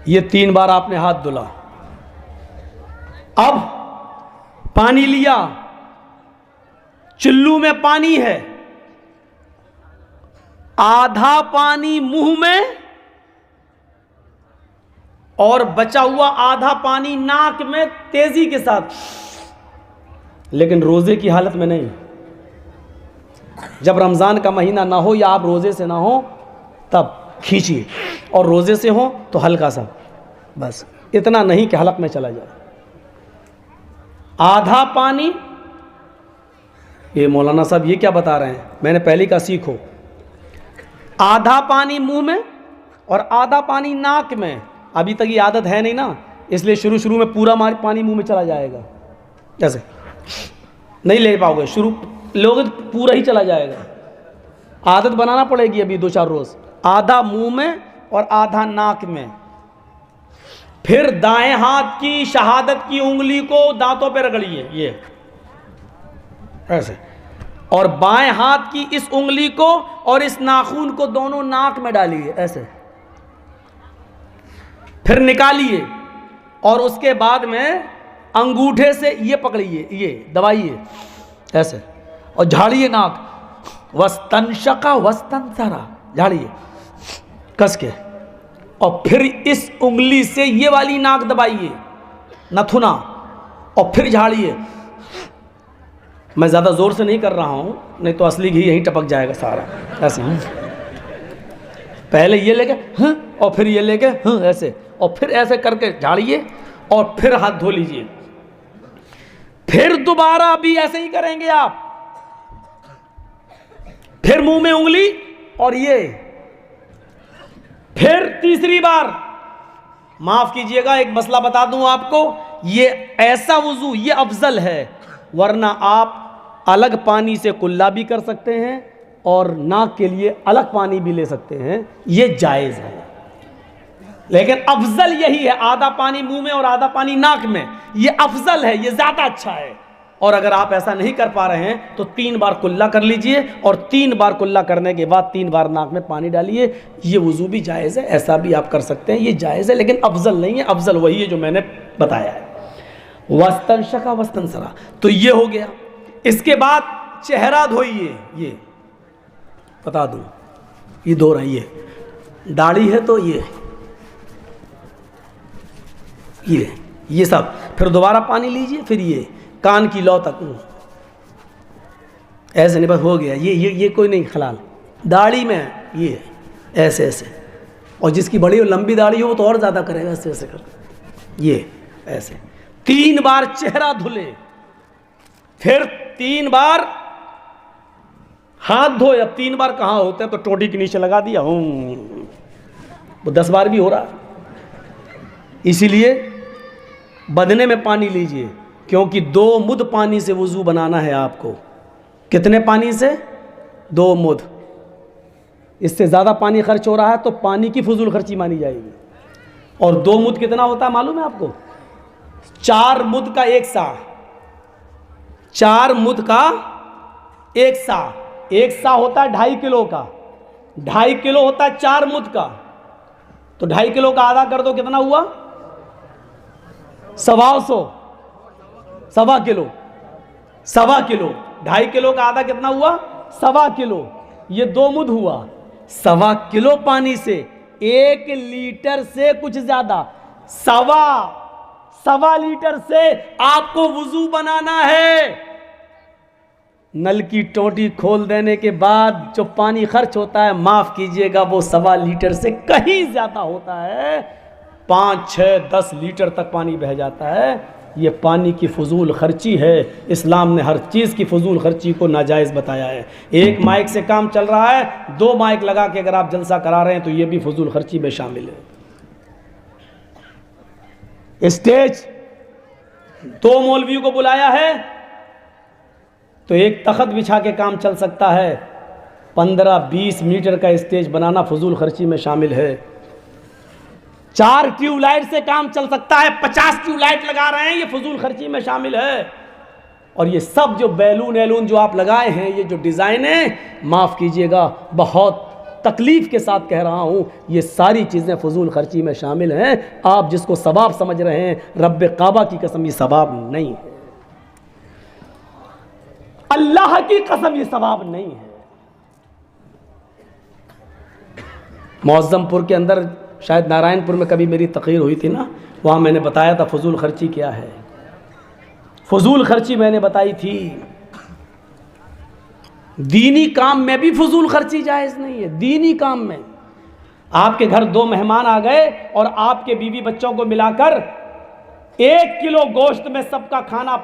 [SPEAKER 1] یہ 3 بار آپ نے ہاتھ دھلا۔ اب پانی لیا، چلو میں پانی ہے، آدھا پانی منہ میں اور بچا ہوا آدھا پانی ناک میں تیزی کے ساتھ، لیکن روزے کی حالت میں نہیں۔ جب رمضان کا مہینہ نہ ہو یا آپ روزے سے نہ ہو تب کھینچیے، اور روزے سے ہو تو ہلکا سا، بس اتنا نہیں کہ حلق میں چلا جائے۔ آدھا پانی یہ مولانا صاحب یہ کیا بتا رہے ہیں؟ میں نے پہلے کا سیکھو، آدھا پانی منہ میں اور آدھا پانی ناک میں. ابھی تک یہ عادت ہے نہیں نا، اس لیے شروع میں پورا پانی منہ میں چلا جائے گا، جیسے نہیں لے پاؤ گے، شروع لوگ پورا ہی چلا جائے گا. عادت بنانا پڑے گی ابھی 2-4 روز. آدھا منہ میں اور آدھا ناک میں. پھر دائیں ہاتھ کی شہادت کی انگلی کو دانتوں پہ رگڑیے، یہ ایسے، اور بائیں ہاتھ کی اس انگلی کو اور اس ناخن کو دونوں ناک میں ڈالیے ایسے، پھر نکالیے، اور اس کے بعد میں انگوٹھے سے یہ پکڑیے، یہ دبائیے ایسے، اور جھاڑیے ناک. وستنشق وستنثر، جھاڑیے کس کے، اور پھر اس انگلی سے یہ والی ناک دبائیے نتھنا، اور پھر جھاڑیے. میں زیادہ زور سے نہیں کر رہا ہوں، نہیں تو اصلی گھی یہیں ٹپک جائے گا سارا ایسے. پہلے یہ لے کے اور پھر یہ لے کے ایسے، اور پھر ایسے کر کے جھاڑیے، اور پھر ہاتھ دھو لیجئے. پھر دوبارہ بھی ایسے ہی کریں گے آپ. پھر منہ میں انگلی اور یہ، پھر تیسری بار. معاف کیجئے گا، ایک مسئلہ بتا دوں آپ کو، یہ ایسا وضو یہ افضل ہے، ورنہ آپ الگ پانی سے کلا بھی کر سکتے ہیں اور ناک کے لیے الگ پانی بھی لے سکتے ہیں، یہ جائز ہے. لیکن افضل یہی ہے، آدھا پانی منہ میں اور آدھا پانی ناک میں، یہ افضل ہے، یہ زیادہ اچھا ہے. اور اگر آپ ایسا نہیں کر پا رہے ہیں تو 3 بار کلا کر لیجئے، اور 3 بار کلا کرنے کے بعد 3 بار ناک میں پانی ڈالیے. یہ وضو بھی جائز ہے، ایسا بھی آپ کر سکتے ہیں، یہ جائز ہے، لیکن افضل نہیں ہے. افضل وہی ہے جو میں نے بتایا ہے. وستنشق وستنثر، تو یہ ہو گیا. اس کے بعد چہرہ دھوئیے. یہ بتا دوں، یہ دھو رہی ہے، داڑھی ہے تو یہ سب. پھر دوبارہ پانی لیجئے، پھر یہ کان کی لو تک ایسے نہیں، بس ہو گیا. یہ کوئی نہیں خلال. داڑھی میں یہ ایسے ایسے، اور جس کی بڑی اور لمبی داڑھی ہو وہ تو اور زیادہ کرے گا، ایسے ایسے کر یہ ایسے. 3 بار چہرہ دھلے، پھر 3 بار ہاتھ دھوئے. اب 3 بار کہاں ہوتے ہیں تو ٹوٹی کے نیچے لگا دیا، وہ 10 بار بھی ہو رہا. اسی لیے بدنے میں پانی لیجئے، کیونکہ 2 مد پانی سے وضو بنانا ہے آپ کو. کتنے پانی سے؟ 2 مد. اس سے زیادہ پانی خرچ ہو رہا ہے تو پانی کی فضول خرچی مانی جائے گی. اور 2 مد کتنا ہوتا ہے معلوم ہے آپ کو؟ 4 مد کا 1 سا. 4 مد کا 1 سا. 1 سا ہوتا ہے 2.5 کلو کا. 2.5 کلو ہوتا ہے 4 مد کا. تو 2.5 کلو کا آدھا کر دو، کتنا ہوا؟ 125. 1.25 کلو. 1.25 کلو. 2.5 کلو کا آدھا کتنا ہوا؟ 1.25 کلو. یہ 2 مد ہوا. 1.25 کلو پانی سے 1 لیٹر سے کچھ زیادہ، 1.25 لیٹر سے آپ کو وضو بنانا ہے. نل کی ٹوٹی کھول دینے کے بعد جو پانی خرچ ہوتا ہے، معاف کیجئے گا، وہ 1.25 لیٹر سے کہیں زیادہ ہوتا ہے. 5, 6, 10 لیٹر تک پانی بہہ جاتا ہے. یہ پانی کی فضول خرچی ہے. اسلام نے ہر چیز کی فضول خرچی کو ناجائز بتایا ہے. 1 مائک سے کام چل رہا ہے، 2 مائک لگا کے اگر آپ جلسہ کرا رہے ہیں تو یہ بھی فضول خرچی میں شامل ہے. اسٹیج 2 مولویوں کو بلایا ہے تو 1 تخت بچھا کے کام چل سکتا ہے. 15-20 میٹر کا اسٹیج بنانا فضول خرچی میں شامل ہے. 4 ٹیوب لائٹ سے کام چل سکتا ہے، 50 ٹیوب لائٹ لگا رہے ہیں، یہ فضول خرچی میں شامل ہے. اور یہ سب جو بیلون جو آپ لگائے ہیں، یہ جو ڈیزائن ہیں، معاف کیجئے گا، بہت تکلیف کے ساتھ کہہ رہا ہوں، یہ ساری چیزیں فضول خرچی میں شامل ہیں. آپ جس کو ثواب سمجھ رہے ہیں، رب کعبہ کی قسم یہ ثواب نہیں ہے. اللہ کی قسم یہ ثواب نہیں ہے. معظم پور کے اندر، شاید نارائن پور میں کبھی میری تقریر ہوئی تھی نا، وہاں میں نے بتایا تھا فضول خرچی کیا ہے. فضول خرچی میں نے بتائی تھی. دینی کام میں بھی فضول خرچی جائز نہیں ہے. دینی کام میں آپ کے گھر 2 مہمان آ گئے اور آپ کے بیوی بچوں کو ملا کر 1 کلو گوشت میں سب کا کھانا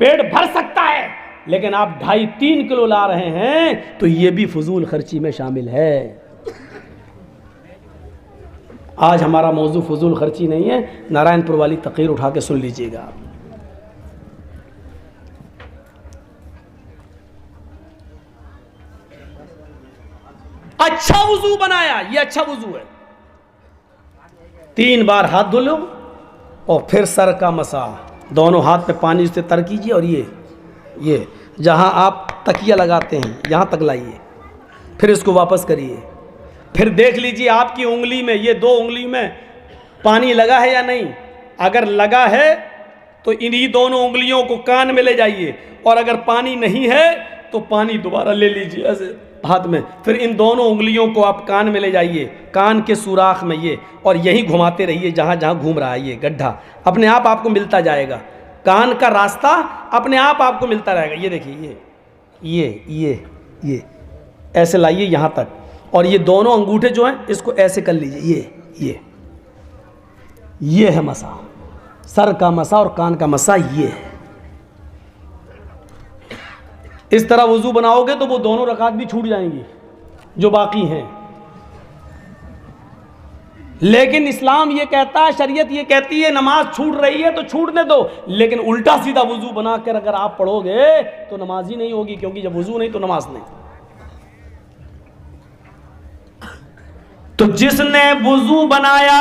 [SPEAKER 1] پیٹ بھر سکتا ہے، لیکن آپ 2.5-3 کلو لا رہے ہیں تو یہ بھی فضول خرچی میں شامل ہے۔ آج ہمارا موضوع فضول خرچی نہیں ہے، نارائن پور والی تقریر اٹھا کے سن لیجئے گا آپ۔ اچھا وضو بنایا، یہ اچھا وضو ہے، 3 بار ہاتھ دھو لو اور پھر سر کا مسح، دونوں ہاتھ پہ پانی سے تر کیجئے اور یہ جہاں آپ تکیہ لگاتے ہیں یہاں تک لائیے، پھر اس کو واپس کریے، پھر دیکھ لیجئے آپ کی انگلی میں، یہ 2 انگلی میں پانی لگا ہے یا نہیں۔ اگر لگا ہے تو انہی دونوں انگلیوں کو کان میں لے جائیے، اور اگر پانی نہیں ہے تو پانی دوبارہ لے لیجئے ایسے ہاتھ میں، پھر ان دونوں انگلیوں کو آپ کان میں لے جائیے، کان کے سوراخ میں یہ، اور یہی گھماتے رہیے جہاں جہاں گھوم رہا ہے یہ گڈھا، اپنے آپ کو ملتا جائے گا، کان کا راستہ اپنے آپ کو ملتا رہے گا۔ یہ دیکھیے یہ ایسے لائیے یہاں تک، اور یہ دونوں انگوٹھے جو ہیں اس کو ایسے کر لیجئے، یہ ہے مسح، سر کا مسح اور کان کا مسح یہ ہے۔ اس طرح وضو بناؤ گے تو وہ دونوں رکعت بھی چھوٹ جائیں گی جو باقی ہیں۔ لیکن اسلام یہ کہتا ہے، شریعت یہ کہتی ہے نماز چھوٹ رہی ہے تو چھوٹنے دو، لیکن الٹا سیدھا وضو بنا کر اگر آپ پڑھو گے تو نماز ہی نہیں ہوگی، کیونکہ جب وضو نہیں تو نماز نہیں۔ تو جس نے وضو بنایا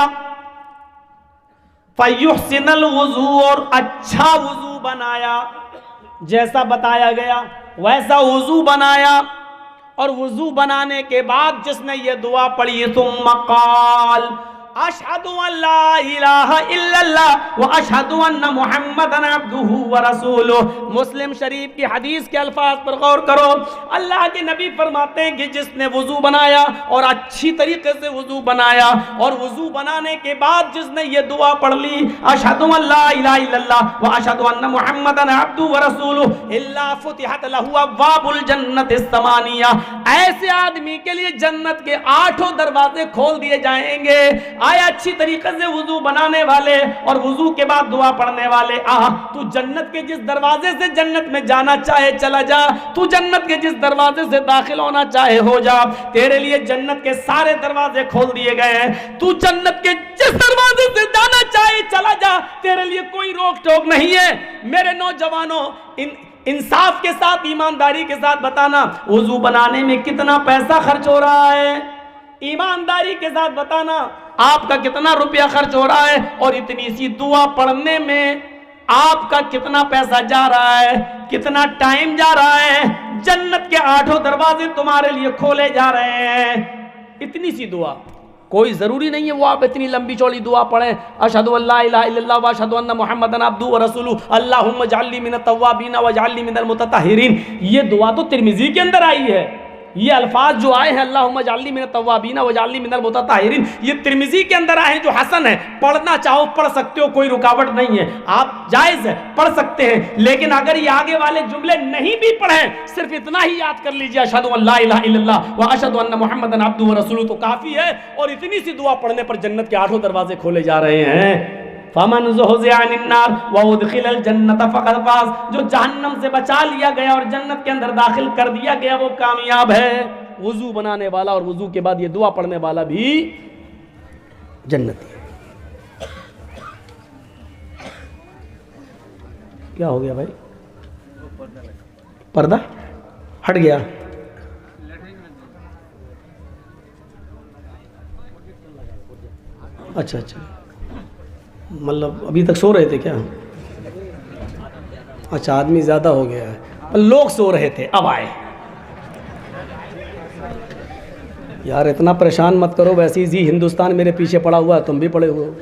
[SPEAKER 1] فَيُحْسِنَ الْوُضُوءَ، اور اچھا وضو بنایا، جیسا بتایا گیا ویسا وضو بنایا، اور وضو بنانے کے بعد جس نے یہ دعا پڑھی ثم قال اشہد ان لا الہ الا اللہ واشہد ان محمدًا عبدہ ورسولہ۔ مسلم شریف کی حدیث کے الفاظ پر غور کرو، اللہ کے نبی فرماتے ہیں کہ جس نے وضو بنایا اور اچھی طریقے سے وضو بنایا، اور وضو بنانے کے بعد جس نے یہ دعا پڑھ لی اشہد ان لا الہ الا اللہ واشہد ان محمدًا عبدہ ورسولہ الا فتحت لہ ابواب الجنۃ الثمانیہ، ایسے آدمی کے لیے جنت کے 8 دروازے کھول دیے جائیں گے۔ آیا اچھی طریقے سے وضو بنانے والے اور وضو کے بعد دعا پڑھنے والے، تو جنت کے جس دروازے سے جنت میں جانا چاہے چلا جا، تو جنت کے جس دروازے سے داخل ہونا چاہے ہو جا، تیرے لیے جنت کے سارے دروازے کھول دیے گئے ہیں، تو جنت کے جس دروازے سے جانا چاہے چلا جا، تیرے لیے کوئی روک ٹوک نہیں ہے۔ میرے نوجوانوں، انصاف کے ساتھ، ایمانداری کے ساتھ بتانا وضو بنانے میں کتنا پیسہ خرچ ہو رہا ہے، ایمانداری کے ساتھ بتانا آپ کا کتنا روپیہ خرچ ہو رہا ہے، اور اتنی سی دعا پڑھنے میں آپ کا کتنا پیسہ جا رہا ہے، کتنا ٹائم جا رہا ہے۔ جنت کے 8 دروازے تمہارے لیے کھولے جا رہے ہیں، اتنی سی دعا۔ کوئی ضروری نہیں ہے وہ آپ اتنی لمبی چوڑی دعا پڑھیں، اشہد ان لا الہ الا اللہ واشہد ان محمدًا عبدہ ورسولہ اللہم اجعلنی من التوابین واجعلنی من المتطہرین، یہ دعا تو ترمذی کے اندر آئی ہے۔ یہ الفاظ جو آئے ہیں اللہم اجعلنی من التوابین واجعلنی من المتطہرین، یہ ترمذی کے اندر آئے ہیں جو حسن ہے، پڑھنا چاہو پڑھ سکتے ہو، کوئی رکاوٹ نہیں ہے، آپ جائز ہے پڑھ سکتے ہیں، لیکن اگر یہ آگے والے جملے نہیں بھی پڑھیں، صرف اتنا ہی یاد کر لیجئے اشہد ان لا الہ الا اللہ واشہد ان محمدًا عبدہ ورسولہ تو کافی ہے، اور اتنی سی دعا پڑھنے پر جنت کے 8 دروازے کھولے جا رہے ہیں۔ فَمَنْ زُحْزِحَ عَنِ النَّارِ وَأُدْخِلَ الْجَنَّةَ فَقَدْ فَازَ، جو جہنم سے بچا لیا گیا اور جنت کے اندر داخل کر دیا گیا وہ کامیاب ہے۔ وضو بنانے والا اور وضو کے بعد یہ دعا پڑھنے والا بھی جنتی ہے۔ کیا ہو گیا بھائی؟ پردہ ہٹ گیا؟ اچھا اچھا، مطلب ابھی تک سو رہے تھے کیا؟ اچھا، آدمی زیادہ ہو گیا ہے، لوگ سو رہے تھے اب آئے۔ یار اتنا پریشان مت کرو، ویسے ہی ہندوستان میرے پیچھے پڑا ہوا ہے، تم بھی پڑے ہوئے ہو۔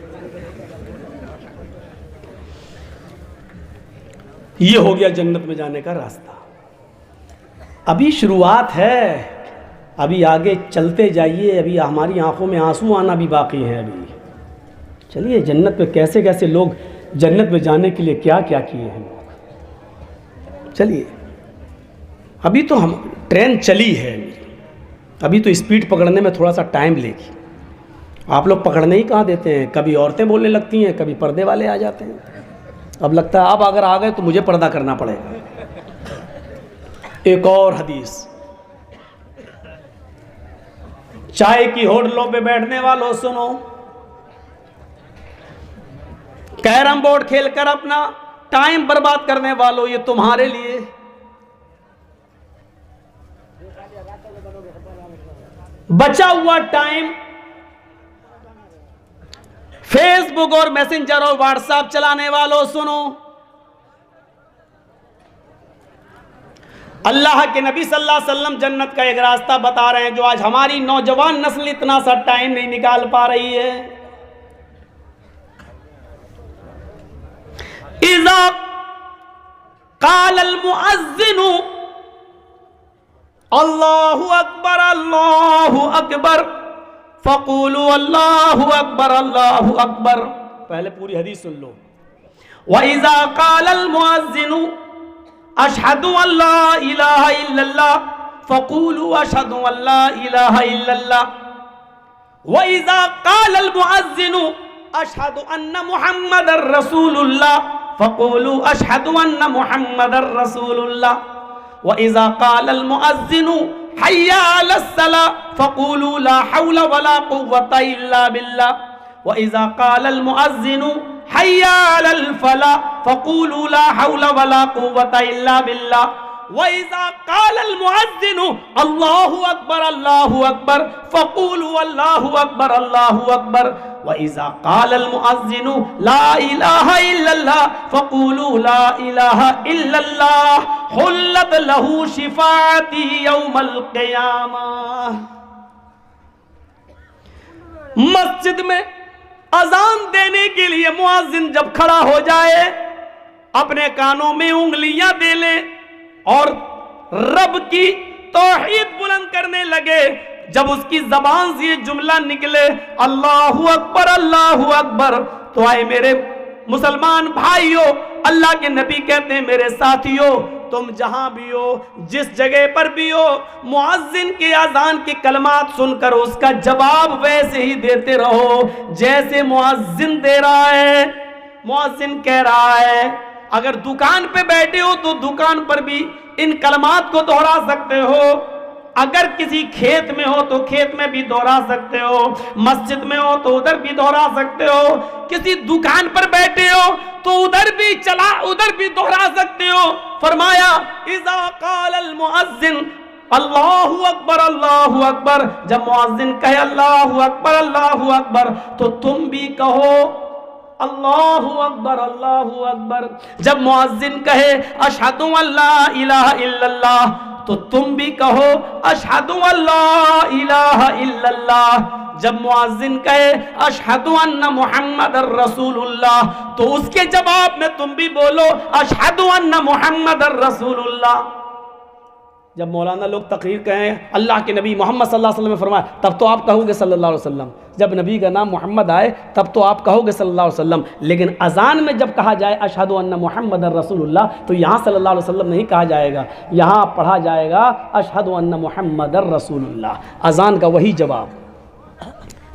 [SPEAKER 1] یہ ہو گیا جنت میں جانے کا راستہ۔ ابھی شروعات ہے، ابھی آگے چلتے جائیے، ابھی ہماری آنکھوں میں آنسو آنا بھی باقی ہے۔ ابھی چلیے، جنت میں کیسے کیسے لوگ جنت میں جانے کے لیے کیا کیا کیے ہیں لوگ۔ چلیے، ابھی تو ہم ٹرین چلی ہے، ابھی تو اسپیڈ پکڑنے میں تھوڑا سا ٹائم لے گی۔ آپ لوگ پکڑنے ہی کہاں دیتے ہیں، کبھی عورتیں بولنے لگتی ہیں، کبھی پردے والے آ جاتے ہیں۔ اب لگتا ہے اب اگر آ گئے تو مجھے پردہ کرنا پڑے گا۔ ایک اور حدیث، چائے کی ہوٹلوں پہ بیٹھنے والوں سنو، کیرم بورڈ کھیل کر اپنا ٹائم برباد کرنے والوں، یہ تمہارے لیے بچا ہوا ٹائم فیس بک اور میسنجر اور واٹس ایپ چلانے والوں سنو، اللہ کے نبی صلی اللہ علیہ وسلم جنت کا ایک راستہ بتا رہے ہیں جو آج ہماری نوجوان نسل اتنا سا ٹائم نہیں نکال پا رہی ہے۔ اذا قال المؤذن اللہ اکبر اللہ اکبر فقولوا اللہ اکبر اللہ اکبر، پہلے پوری حدیث سن لو۔ وَإِذَا قَالَ الْمُؤَذِّنُ أَشْهَدُ أَن لَّا إِلَٰهَ إِلَّا اللَّهُ فَقُولُوا أَشْهَدُ أَن لَّا إِلَٰهَ إِلَّا اللَّهُ وَإِذَا قَالَ الْمُؤَذِّنُ أَشْهَدُ أَنَّ مُحَمَّدًا رَّسُولُ اللَّهِ فَقُولُوا أَشْهَدُ أَنَّ مُحَمَّدًا رَّسُولُ اللَّهِ وَإِذَا قَالَ الْمُؤَذِّنُ حَيَّ عَلَى الصَّلَاةِ فَقُولُوا لَا حَوْلَ وَلَا قُوَّةَ إِلَّا بِاللَّهِ وَإِذَا قَالَ الْمُؤَذِّنُ حَيَّ عَلَى الْفَلَاحِ فَقُولُوا لَا حَوْلَ وَلَا قُوَّةَ إِلَّا بِاللَّهِ وَإِذَا قَالَ الْمُؤَذِّنُ اللَّهُ أَكْبَرَ اللَّهُ أَكْبَرَ فَقُولُوا اللَّهُ أَكْبَرَ اللَّهُ أَكْبَرَ وَإِذَا قَالَ الْمُؤَذِّنُ لَا إِلَٰهَ إِلَّا اللَّهُ فَقُولُوا لَا إِلَٰهَ إِلَّا اللَّهُ حُلَّتْ لَهُ شِفَاعَتِي يَوْمَ الْقِيَامَةِ۔ مسجد میں اذان دینے کے لیے مؤذن جب کھڑا ہو جائے، اپنے کانوں میں انگلیاں دے لے اور رب کی توحید بلند کرنے لگے، جب اس کی زبان سے یہ جملہ نکلے اللہ اکبر، تو آئے میرے مسلمان بھائیوں، اللہ کے نبی کہتے ہیں میرے ساتھیوں، تم جہاں بھی ہو، جس جگہ پر بھی ہو، مؤذن کے اذان کے کلمات سن کر اس کا جواب ویسے ہی دیتے رہو جیسے مؤذن دے رہا ہے۔ مؤذن کہہ رہا ہے، اگر دکان پہ بیٹھے ہو تو دکان پر بھی ان کلمات کو دہرا سکتے ہو، اگر کسی کھیت میں ہو تو کھیت میں بھی دہرا سکتے ہو، مسجد میں ہو تو ادھر بھی دہرا سکتے ہو، کسی دکان پر بیٹھے ہو تو ادھر بھی دہرا سکتے ہو۔ فرمایا اذا قال المؤذن اللہ اکبر، جب مؤذن کہے اللہ اکبر تو تم بھی کہو اللہ اکبر، جب مؤذن کہے اشہد ان لا الہ الا اللہ تو تم بھی کہو اشہد ان لا الہ الا اللہ، جب مؤذن کہے اشہد ان محمد رسول اللہ تو اس کے جواب میں تم بھی بولو اشہد ان محمد رسول اللہ۔ جب مولانا لوگ تقریر کہیں اللہ کے نبی محمد صلی اللہ علیہ وسلم نے فرمایا، تب تو آپ کہو گے صلی اللہ علیہ وسلم، جب نبی کا نام محمد آئے تب تو آپ کہو گے صلی اللہ علیہ وسلم، لیکن اذان میں جب کہا جائے اشہد ان محمد رسول اللہ تو یہاں صلی اللہ علیہ وسلم نہیں کہا جائے گا، یہاں پڑھا جائے گا اشہد ان محمد رسول اللہ۔ اذان کا وہی جواب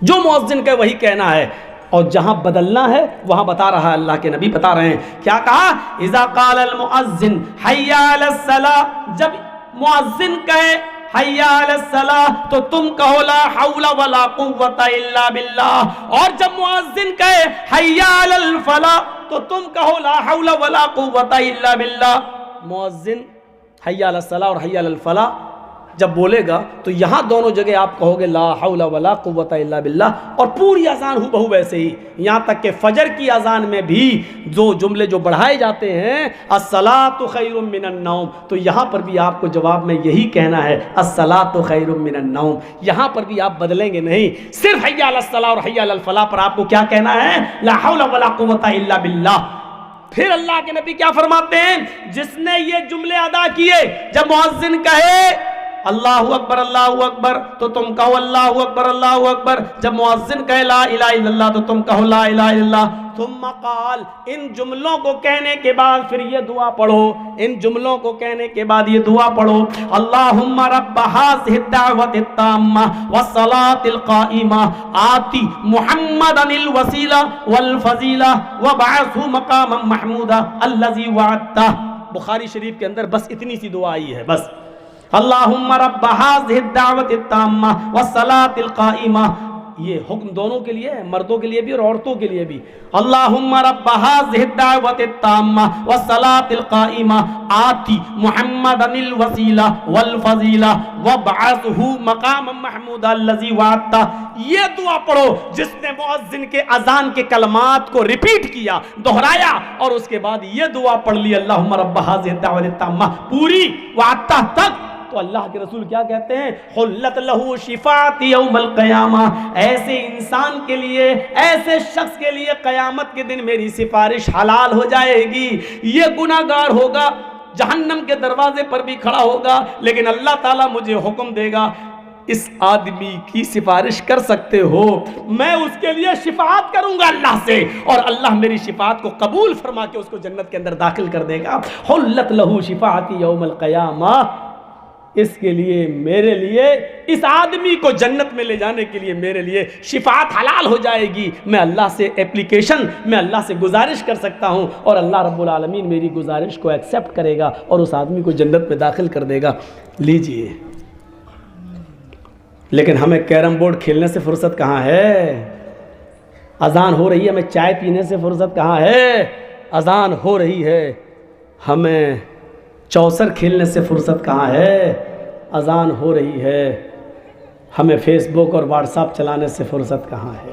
[SPEAKER 1] جو مؤذن کا وہی کہنا ہے، اور جہاں بدلنا ہے وہاں بتا رہا ہے اللہ کے نبی بتا رہے ہیں، کیا کہا اذا قال المؤذن حی علی الصلاۃ، جب مؤذن کہے حی علی الصلاۃ تو تم کہو لا حول ولا قوۃ الا باللہ، اور جب مؤذن کہے حی علی الفلاح تو تم کہو لا حول ولا قوۃ الا باللہ۔ مؤذن حی علی الصلاۃ اور حی علی الفلاح جب بولے گا تو یہاں دونوں جگہ آپ کہو گے لا حول ولا قوۃ الا باللہ، اور پوری اذان ہو بہو ویسے ہی، یہاں تک کہ فجر کی اذان میں بھی جو جملے جو بڑھائے جاتے ہیں الصلاۃ خیر من النوم، تو یہاں پر بھی آپ کو جواب میں یہی کہنا ہے الصلاۃ خیر من النوم، یہاں پر بھی آپ بدلیں گے نہیں، صرف حی علی الصلاۃ اور حی علی الفلاح پر آپ کو کیا کہنا ہے لا حول ولا قوۃ الا باللہ۔ پھر اللہ کے نبی کیا فرماتے ہیں، جس نے یہ جملے ادا کیے، جب مؤذن کہے اللہ اکبر تو تم کہو اللہ اکبر، جب مؤذن کہے لا الہ الا اللہ تو تم کہو لا الہ الا اللہ۔ ثم قال، ان جملوں کو کہنے کے بعد پھر یہ دعا پڑھو، ان جملوں کو کہنے کے بعد یہ دعا پڑھو، اللہم رب هذه الدعوة التامة والصلاة القائمة آتی محمدا الوسیلہ والفضیلہ وابعثه مقاما محمودا الذی وعدتہ۔ بخاری شریف کے اندر بس اتنی سی دعا آئی ہے بس، اللہم رب ھذہ الدعوۃ التامہ والصلاۃ القائمہ. یہ حکم دونوں کے لیے ہے، مردوں کے لیے بھی اور عورتوں کے لیے بھی. اللہم رب ھذہ الدعوۃ التامہ والصلاۃ القائمہ آتی محمدا الوسیلہ والفضیلہ وابعثہ مقاما محمودا الذی وعدتہ. یہ دعا پڑھو جس نے مؤذن کے اذان کے کلمات کو ریپیٹ کیا، دہرایا، اور اس کے بعد یہ دعا پڑھ لی اللہم رب ھذہ الدعوۃ التامہ پوری وعدتہ تک، تو اللہ کے رسول کیا کہتے ہیں؟ حلت لہ شفاعت یوم القیامہ. ایسے انسان کے لیے، ایسے شخص کے لیے قیامت کے دن میری سفارش حلال ہو جائے گی. یہ گناہگار ہوگا، جہنم کے دروازے پر بھی کھڑا ہوگا، لیکن اللہ تعالیٰ مجھے حکم دے گا اس آدمی کی سفارش کر سکتے ہو، میں اس کے لیے شفاعت کروں گا اللہ سے، اور اللہ میری شفاعت کو قبول فرما کے اس کو جنت کے اندر داخل کر دے گا. حلت لہ شفاعت یوم القیامہ. اس کے لیے، میرے لیے، اس آدمی کو جنت میں لے جانے کے لیے میرے لیے شفاعت حلال ہو جائے گی. میں اللہ سے اپلیکیشن، میں اللہ سے گزارش کر سکتا ہوں، اور اللہ رب العالمین میری گزارش کو ایکسیپٹ کرے گا اور اس آدمی کو جنت میں داخل کر دے گا. لیجئے. لیکن ہمیں کیرم بورڈ کھیلنے سے فرصت کہاں ہے؟ اذان ہو رہی ہے، ہمیں چائے پینے سے فرصت کہاں ہے؟ اذان ہو رہی ہے. ہمیں چوسر کھیلنے سے فرصت کہاں ہے؟ اذان ہو رہی ہے. ہمیں فیس بک اور واٹس ایپ چلانے سے فرصت کہاں ہے؟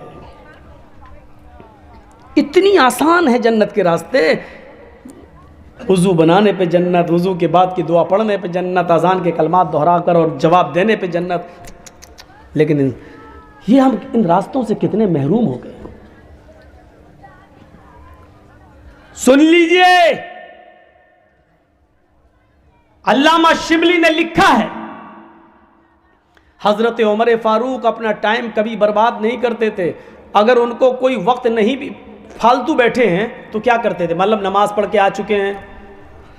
[SPEAKER 1] اتنی آسان ہے جنت کے راستے. وضو بنانے پہ جنت، وضو کے بعد کی دعا پڑھنے پہ جنت، اذان کے کلمات دہرا کر اور جواب دینے پہ جنت. لیکن یہ ہم ان راستوں سے کتنے محروم ہو گئے. سن لیجئے، علامہ شبلی نے لکھا ہے حضرت عمر فاروق اپنا ٹائم کبھی برباد نہیں کرتے تھے. اگر ان کو کوئی وقت نہیں بھی، فالتو بیٹھے ہیں تو کیا کرتے تھے؟ مطلب نماز پڑھ کے آ چکے ہیں،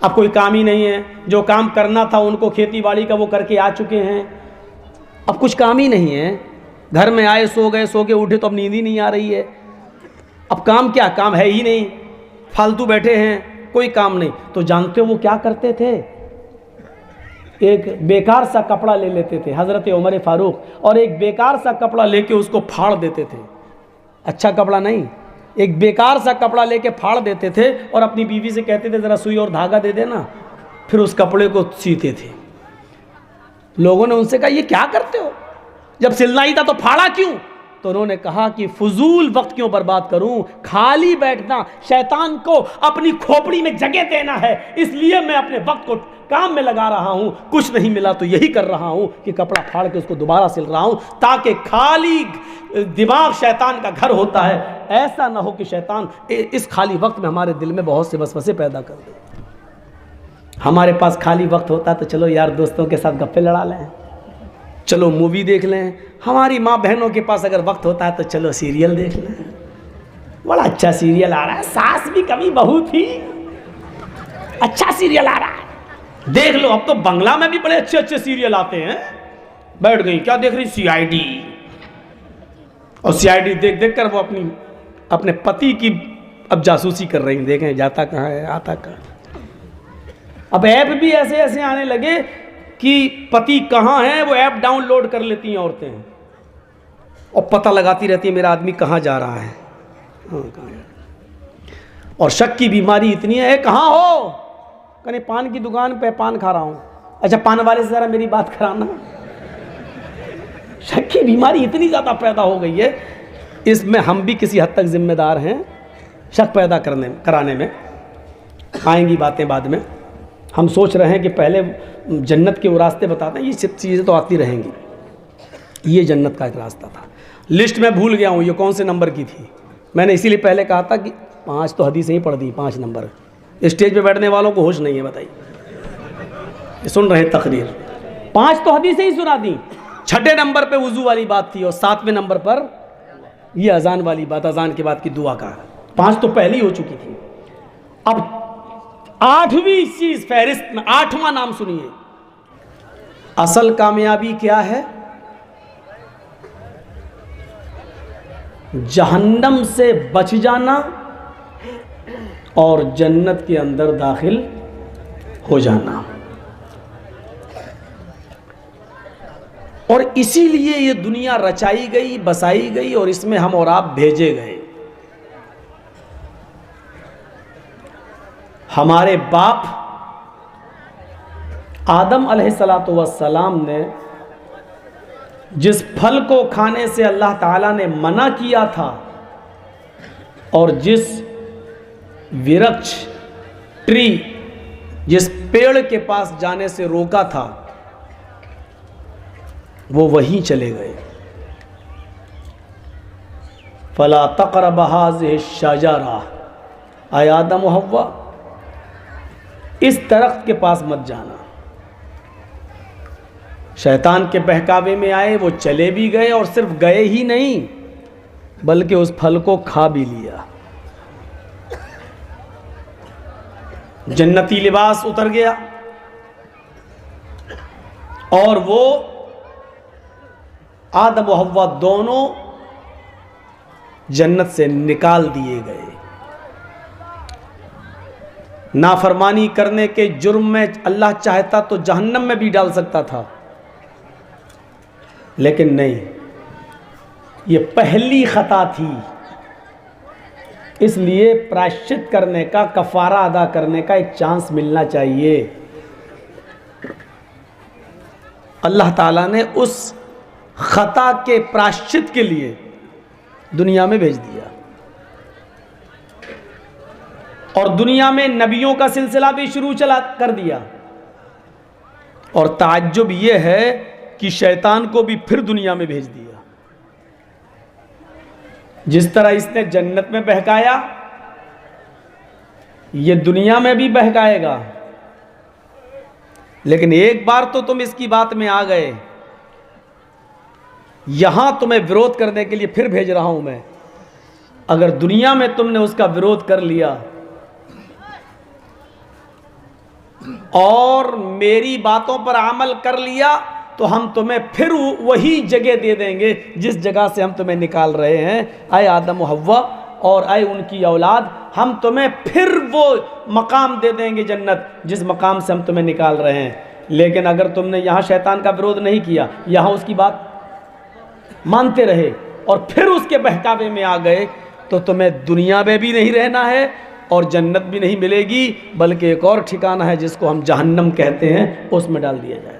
[SPEAKER 1] اب کوئی کام ہی نہیں ہے، جو کام کرنا تھا ان کو کھیتی باڑی کا وہ کر کے آ چکے ہیں، اب کچھ کام ہی نہیں ہے. گھر میں آئے، سو گئے، سو کے اٹھے تو اب نیند ہی نہیں آ رہی ہے. اب کام کیا؟ کام ہے ہی نہیں، فالتو بیٹھے ہیں، کوئی کام نہیں. تو جانتے ہو وہ کیا کرتے تھے؟ ایک بیکار سا کپڑا لے لیتے تھے حضرت عمر فاروق، اور ایک بیکار سا کپڑا لے کے اس کو پھاڑ دیتے تھے. اچھا کپڑا نہیں، ایک بیکار سا کپڑا لے کے پھاڑ دیتے تھے، اور اپنی بیوی سے کہتے تھے ذرا سوئی اور دھاگا دے دینا، پھر اس کپڑے کو سیتے تھے. لوگوں نے ان سے کہا یہ کیا کرتے ہو؟ جب سلنا ہی تھا تو پھاڑا کیوں؟ تو انہوں نے کہا کہ فضول وقت کیوں برباد کروں، خالی بیٹھنا شیطان کو اپنی کھوپڑی میں جگہ دینا ہے، اس لیے میں اپنے وقت کو کام میں لگا رہا ہوں. کچھ نہیں ملا تو یہی کر رہا ہوں کہ کپڑا پھاڑ کے اس کو دوبارہ سل رہا ہوں، تاکہ خالی دماغ شیطان کا گھر ہوتا ہے، ایسا نہ ہو کہ شیطان اس خالی وقت میں ہمارے دل میں بہت سے وسوسے پیدا کر دے. ہمارے پاس خالی وقت ہوتا تو چلو یار دوستوں کے ساتھ گپے لڑا لیں، چلو مووی دیکھ لیں. ہماری ماں بہنوں کے پاس اگر وقت ہوتا ہے تو چلو سیریل دیکھ لیں، بڑا اچھا سیریل آ رہا ہے، ساس بھی کبھی بہو تھی، اچھا سیریل آ رہا ہے، دیکھ لو. اب تو بنگلہ میں بھی بڑے اچھے اچھے سیریل آتے ہیں. بیٹھ گئی، کیا دیکھ رہی؟ سی آئی ڈی. اور سی آئی ڈی دیکھ دیکھ کر وہ اپنے پتی کی اب جاسوسی کر رہی ہیں، دیکھیں جاتا کہاں ہے، آتا کہاں. اب ایپ بھی ایسے ایسے آنے لگے کہ پتی کہاں ہے وہ ایپ ڈاؤن لوڈ کر لیتی ہیں عورتیں، اور پتہ لگاتی رہتی ہے میرا آدمی کہاں جا رہا ہے. اور شک کی بیماری اتنی ہے، کہاں ہو؟ کہیں پان کی دکان پہ پان کھا رہا ہوں. اچھا پان والے سے ذرا میری بات کرانا. شک کی بیماری اتنی زیادہ پیدا ہو گئی ہے، اس میں ہم بھی کسی حد تک ذمہ دار ہیں شک پیدا کرانے میں. آئیں گی باتیں بعد میں. ہم سوچ رہے ہیں کہ پہلے جنت کے وہ راستے بتاتے ہیں، یہ سب چیزیں تو آتی رہیں گی. یہ جنت کا ایک راستہ تھا، لسٹ میں بھول گیا ہوں یہ کون سے نمبر کی تھی. میں نے اسی لیے پہلے کہا تھا کہ 5 تو حدیثیں ہی پڑھ دی، 5 نمبر. اسٹیج پہ بیٹھنے والوں کو ہوش نہیں ہے، بتائیے، سن رہے تقریر. 5 تو حدیثیں ہی سنا دی. 6 نمبر پہ وضو والی بات تھی، اور 7ویں نمبر پر یہ اذان والی بات، اذان کے بعد کی دعا کا. 5 تو پہلے ہی ہو چکی تھی. اب 8ویں چیز فہرست میں، 8واں نام سنیے. اصل کامیابی کیا ہے؟ جہنم سے بچ جانا اور جنت کے اندر داخل ہو جانا. اور اسی لیے یہ دنیا رچائی گئی، بسائی گئی، اور اس میں ہم اور آپ بھیجے گئے. ہمارے باپ آدم علیہ السلام نے جس پھل کو کھانے سے اللہ تعالیٰ نے منع کیا تھا اور جس ورکش ٹری، جس پیڑ کے پاس جانے سے روکا تھا، وہ وہیں چلے گئے. فَلَا تَقْرَبَ هَٰذِهِ الشَّجَرَةَ، اے آدم و حوا اس درخت کے پاس مت جانا. شیطان کے بہکاوے میں آئے، وہ چلے بھی گئے، اور صرف گئے ہی نہیں بلکہ اس پھل کو کھا بھی لیا. جنتی لباس اتر گیا اور وہ آدم و حوا دونوں جنت سے نکال دیے گئے. نافرمانی کرنے کے جرم میں اللہ چاہتا تو جہنم میں بھی ڈال سکتا تھا، لیکن نہیں، یہ پہلی خطا تھی. اس لیے پراشچت کرنے کا، کفارہ ادا کرنے کا ایک چانس ملنا چاہیے. اللہ تعالیٰ نے اس خطا کے پراشچت کے لیے دنیا میں بھیج دیا، اور دنیا میں نبیوں کا سلسلہ بھی شروع کر دیا. اور تعجب یہ ہے کہ شیطان کو بھی پھر دنیا میں بھیج دیا. جس طرح اس نے جنت میں بہکایا، یہ دنیا میں بھی بہکائے گا. لیکن ایک بار تو تم اس کی بات میں آ گئے، یہاں تمہیں وروਧ کرنے کے لیے پھر بھیج رہا ہوں میں. اگر دنیا میں تم نے اس کا وروਧ کر لیا اور میری باتوں پر عمل کر لیا تو ہم تمہیں پھر وہی جگہ دے دیں گے جس جگہ سے ہم تمہیں نکال رہے ہیں. اے آدم و حوا اور اے ان کی اولاد، ہم تمہیں پھر وہ مقام دے دیں گے جنت جس مقام سے ہم تمہیں نکال رہے ہیں. لیکن اگر تم نے یہاں شیطان کا وروਧ نہیں کیا، یہاں اس کی بات مانتے رہے اور پھر اس کے بہکاوے میں آ گئے، تو تمہیں دنیا میں بھی نہیں رہنا ہے اور جنت بھی نہیں ملے گی، بلکہ ایک اور ٹھکانہ ہے جس کو ہم جہنم کہتے ہیں، اس میں ڈال دیا جائے.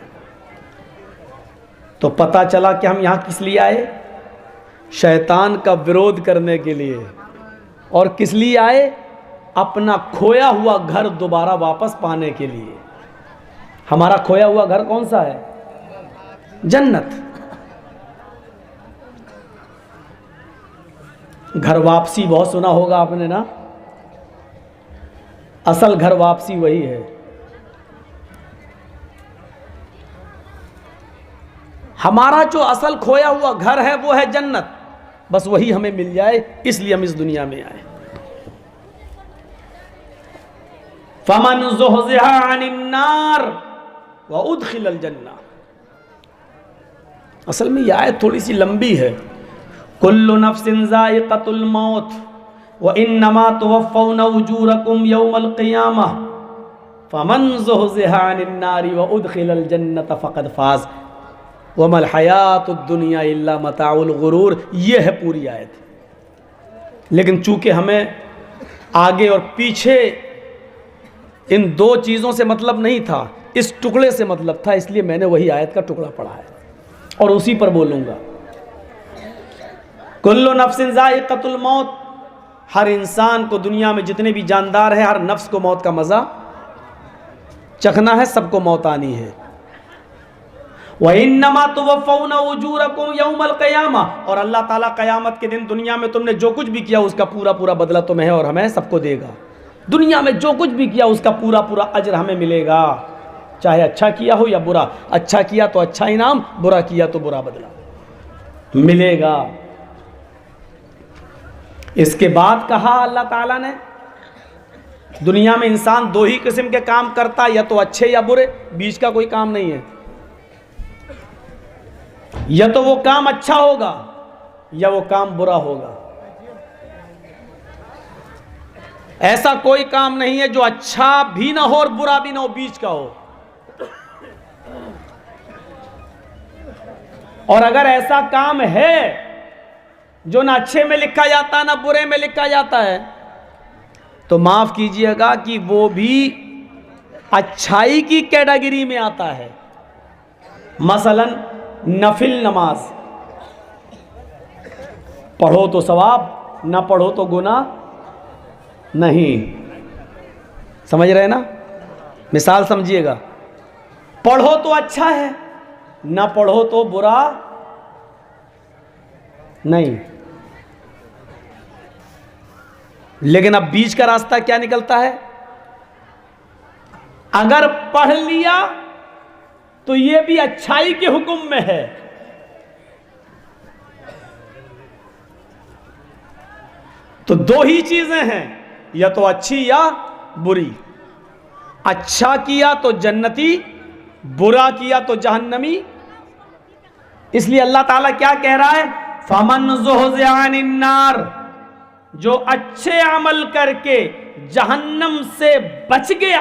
[SPEAKER 1] تو پتہ چلا کہ ہم یہاں کس لیے آئے؟ شیطان کا وروਧ کرنے کے لیے. اور کس لیے آئے؟ اپنا کھویا ہوا گھر دوبارہ واپس پانے کے لیے. ہمارا کھویا ہوا گھر کون سا ہے؟ جنت. گھر واپسی بہت سنا ہوگا آپ نے نا، اصل گھر واپسی وہی ہے. ہمارا جو اصل کھویا ہوا گھر ہے وہ ہے جنت، بس وہی ہمیں مل جائے، اس لیے ہم اس دنیا میں آئے. فَمَنْ زُحْزِحَ عَنِ النَّارِ وَأُدْخِلَ الْجَنَّةَ. اصل میں یہ آیت تھوڑی سی لمبی ہے. کل نفس ذائقۃ الموت وانما توفون اجورکم یوم القیامہ فمن زحزح عن النار وادخل الجنۃ فقد فاز وما الحیاۃ الدنیا الا متاع الغرور. یہ ہے پوری آیت. لیکن چونکہ ہمیں آگے اور پیچھے ان دو چیزوں سے مطلب نہیں تھا، اس ٹکڑے سے مطلب تھا، اس لیے میں نے وہی آیت کا ٹکڑا پڑھا ہے اور اسی پر بولوں گا. کل نفس ذائقۃ الموت، ہر انسان کو دنیا میں جتنے بھی جاندار ہیں، ہر نفس کو موت کا مزہ چکھنا ہے، سب کو موت آنی ہے. وَإِنَّمَا تُوَفَّوْنَ أُجُورَكُمْ يَوْمَ الْقِيَامَةِ، اور اللہ تعالیٰ قیامت کے دن دنیا میں تم نے جو کچھ بھی کیا اس کا پورا پورا بدلہ تمہیں اور ہمیں سب کو دے گا. دنیا میں جو کچھ بھی کیا اس کا پورا پورا اجر ہمیں ملے گا، چاہے اچھا کیا ہو یا برا. اچھا کیا تو اچھا انعام، برا کیا تو برا بدلہ ملے گا. اس کے بعد کہا اللہ تعالیٰ نے دنیا میں انسان دو ہی قسم کے کام کرتا، یا تو اچھے یا برے، بیچ کا کوئی کام نہیں ہے. یا تو وہ کام اچھا ہوگا یا وہ کام برا ہوگا. ایسا کوئی کام نہیں ہے جو اچھا بھی نہ ہو اور برا بھی نہ ہو، بیچ کا ہو. اور اگر ایسا کام ہے جو نہ اچھے میں لکھا جاتا نہ برے میں لکھا جاتا ہے تو معاف کیجئے گا کہ وہ بھی اچھائی کی کیٹیگری میں آتا ہے. مثلا نفل نماز پڑھو تو ثواب، نہ پڑھو تو گناہ نہیں. سمجھ رہے نا؟ مثال سمجھیے گا، پڑھو تو اچھا ہے، نہ پڑھو تو برا نہیں. لیکن اب بیچ کا راستہ کیا نکلتا ہے؟ اگر پڑھ لیا تو یہ بھی اچھائی کے حکم میں ہے، تو دو ہی چیزیں ہیں، یا تو اچھی یا بری. اچھا کیا تو جنتی، برا کیا تو جہنمی. اس لیے اللہ تعالیٰ کیا کہہ رہا ہے؟ فَمَنْ زُحْزِحَ عَنِ النَّارِ، جو اچھے عمل کر کے جہنم سے بچ گیا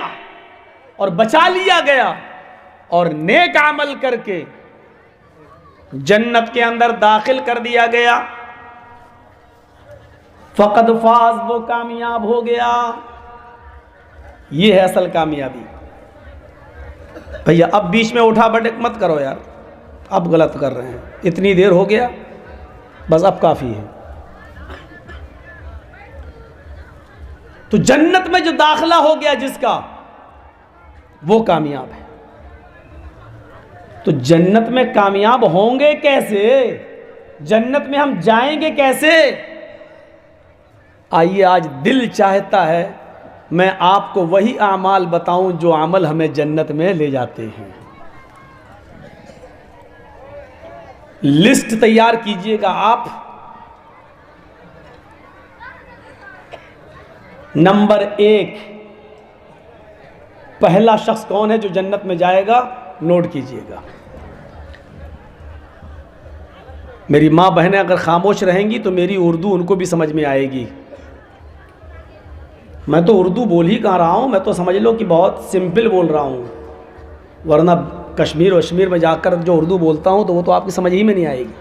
[SPEAKER 1] اور بچا لیا گیا، اور نیک عمل کر کے جنت کے اندر داخل کر دیا گیا، فقد فاز، وہ کامیاب ہو گیا. یہ ہے اصل کامیابی. بھیا اب بیچ میں اٹھا بٹک مت کرو یار، اب غلط کر رہے ہیں، اتنی دیر ہو گیا بس، اب کافی ہے. تو جنت میں جو داخلہ ہو گیا جس کا، وہ کامیاب ہے. تو جنت میں کامیاب ہوں گے کیسے؟ جنت میں ہم جائیں گے کیسے؟ آئیے آج دل چاہتا ہے میں آپ کو وہی اعمال بتاؤں جو عمل ہمیں جنت میں لے جاتے ہیں. لسٹ تیار کیجئے گا آپ. نمبر 1، پہلا شخص کون ہے جو جنت میں جائے گا؟ نوٹ کیجئے گا. میری ماں بہنیں اگر خاموش رہیں گی تو میری اردو ان کو بھی سمجھ میں آئے گی. میں تو اردو بول ہی کہاں رہا ہوں، میں تو سمجھ لو کہ بہت سمپل بول رہا ہوں، ورنہ کشمیر وشمیر میں جا کر جو اردو بولتا ہوں تو وہ تو آپ کی سمجھ ہی میں نہیں آئے گی.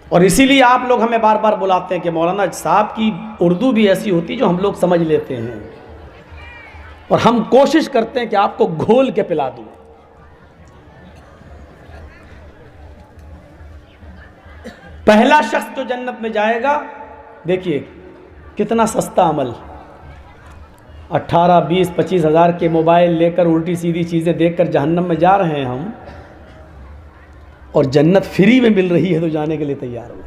[SPEAKER 1] اور اسی لیے آپ لوگ ہمیں بار بار بلاتے ہیں کہ مولانا صاحب کی اردو بھی ایسی ہوتی جو ہم لوگ سمجھ لیتے ہیں، اور ہم کوشش کرتے ہیں کہ آپ کو گھول کے پلا دوں. پہلا شخص جو جنت میں جائے گا، دیکھیے کتنا سستا عمل، 18 20 25 ہزار کے موبائل لے کر الٹی سیدھی چیزیں دیکھ کر جہنم میں جا رہے ہیں ہم، اور جنت فری میں مل رہی ہے تو جانے کے لیے تیار ہو.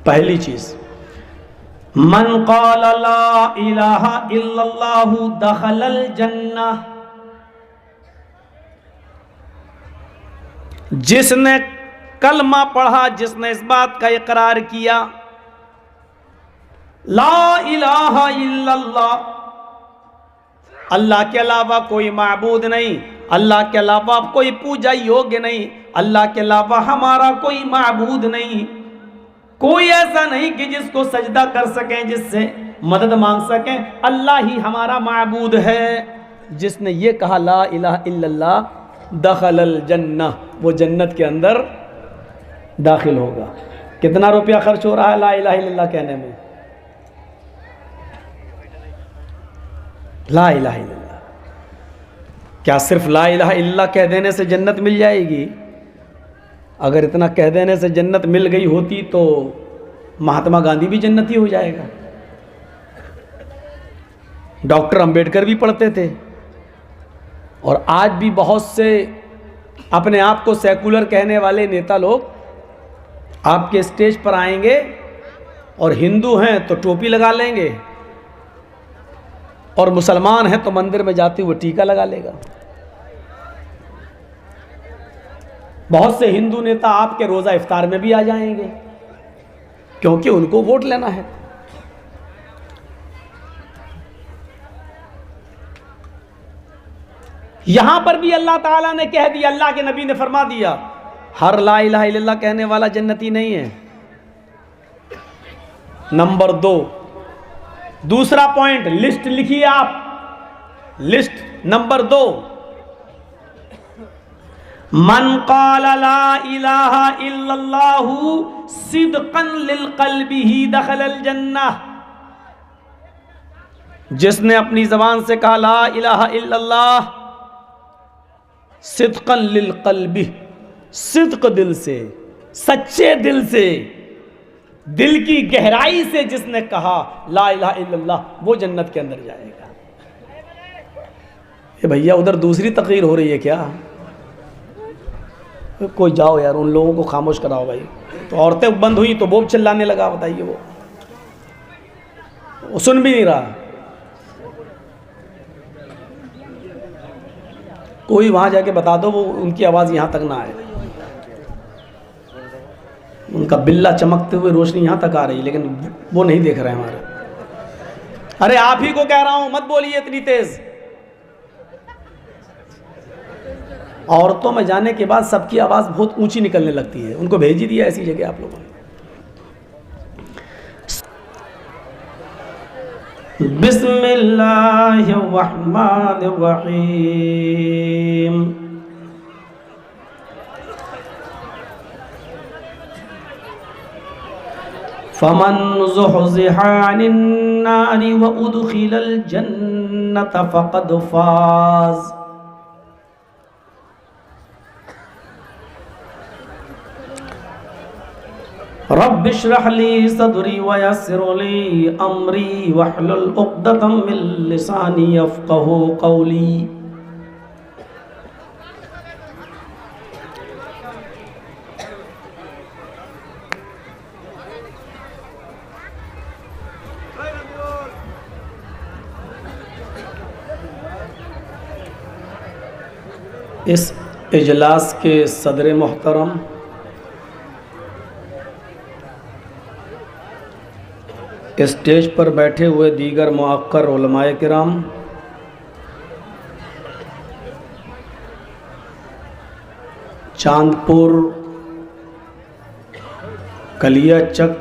[SPEAKER 1] پہلی چیز، من قال لا الہ الا اللہ دخل الجنہ، جس نے کلمہ پڑھا، جس نے اس بات کا اقرار کیا، لا الہ الا اللہ، اللہ کے علاوہ کوئی معبود نہیں، اللہ کے علاوہ کوئی پوجا یوگیہ نہیں، اللہ کے علاوہ ہمارا کوئی معبود نہیں، کوئی ایسا نہیں کہ جس کو سجدہ کر سکیں، جس سے مدد مانگ سکیں، اللہ ہی ہمارا معبود ہے. جس نے یہ کہا لا الہ الا اللہ دخل الجنہ، وہ جنت کے اندر داخل ہوگا. کتنا روپیہ خرچ ہو رہا ہے لا الہ الا اللہ کہنے میں؟ لا الہ الا اللہ. کیا صرف لا الہ الا اللہ کہہ دینے سے جنت مل جائے گی؟ اگر اتنا کہہ دینے سے جنت مل گئی ہوتی تو مہاتما گاندھی بھی جنتی ہو جائے گا، ڈاکٹر امبیڈکر بھی پڑھتے تھے، اور آج بھی بہت سے اپنے آپ کو سیکولر کہنے والے نیتا لوگ آپ کے اسٹیج پر آئیں گے، اور ہندو ہیں تو ٹوپی لگا لیں گے، اور مسلمان ہیں تو مندر میں جاتے ہوئے ٹیکا لگا لے گا. بہت سے ہندو نیتا آپ کے روزہ افطار میں بھی آ جائیں گے، کیونکہ ان کو ووٹ لینا ہے. یہاں پر بھی اللہ تعالیٰ نے کہہ دیا، اللہ کے نبی نے فرما دیا، ہر لا الہ الا اللہ کہنے والا جنتی نہیں ہے. نمبر 2، دوسرا پوائنٹ لسٹ لکھیے آپ، لسٹ نمبر 2، من قال لا الہ الا اللہ صدقا للقلب دخل الجنہ، جس نے اپنی زبان سے کہا لا الہ الا اللہ صدقا للقلب، صدق دل سے، سچے دل سے، دل کی گہرائی سے جس نے کہا لا الہ الا اللہ، وہ جنت کے اندر جائے گا۔ یہ بھیا ادھر دوسری تقریر ہو رہی ہے کیا؟ کوئی جاؤ یار ان لوگوں کو خاموش کراؤ بھائی۔ تو عورتیں بند ہوئی تو وہ چلانے لگا، بتائیے وہ سن بھی نہیں رہا۔ کوئی وہاں جا کے بتا دو وہ ان کی آواز یہاں تک نہ آئے، ان کا بلا چمکتے ہوئے روشنی یہاں تک آ رہی لیکن وہ نہیں دیکھ رہے ہمارے۔ ارے آپ ہی کو کہہ رہا ہوں مت بولیے اتنی تیز۔ عورتوں میں جانے کے بعد سب کی آواز بہت اونچی نکلنے لگتی ہے، ان کو بھیج ہی دیا ایسی جگہ آپ لوگوں نے۔ بسم اللہ الرحمن الرحیم، فمن زحزح عن النار وادخل الجنۃ فقد فاز۔ رب اشرح لي صدري ويسر لي امري واحلل عقدة من لساني يفقهوا قولي۔ اس اجلاس کے صدر محترم اسٹیج پر بیٹھے ہوئے دیگر معقر علماء کرام، چاندپور کلیا چک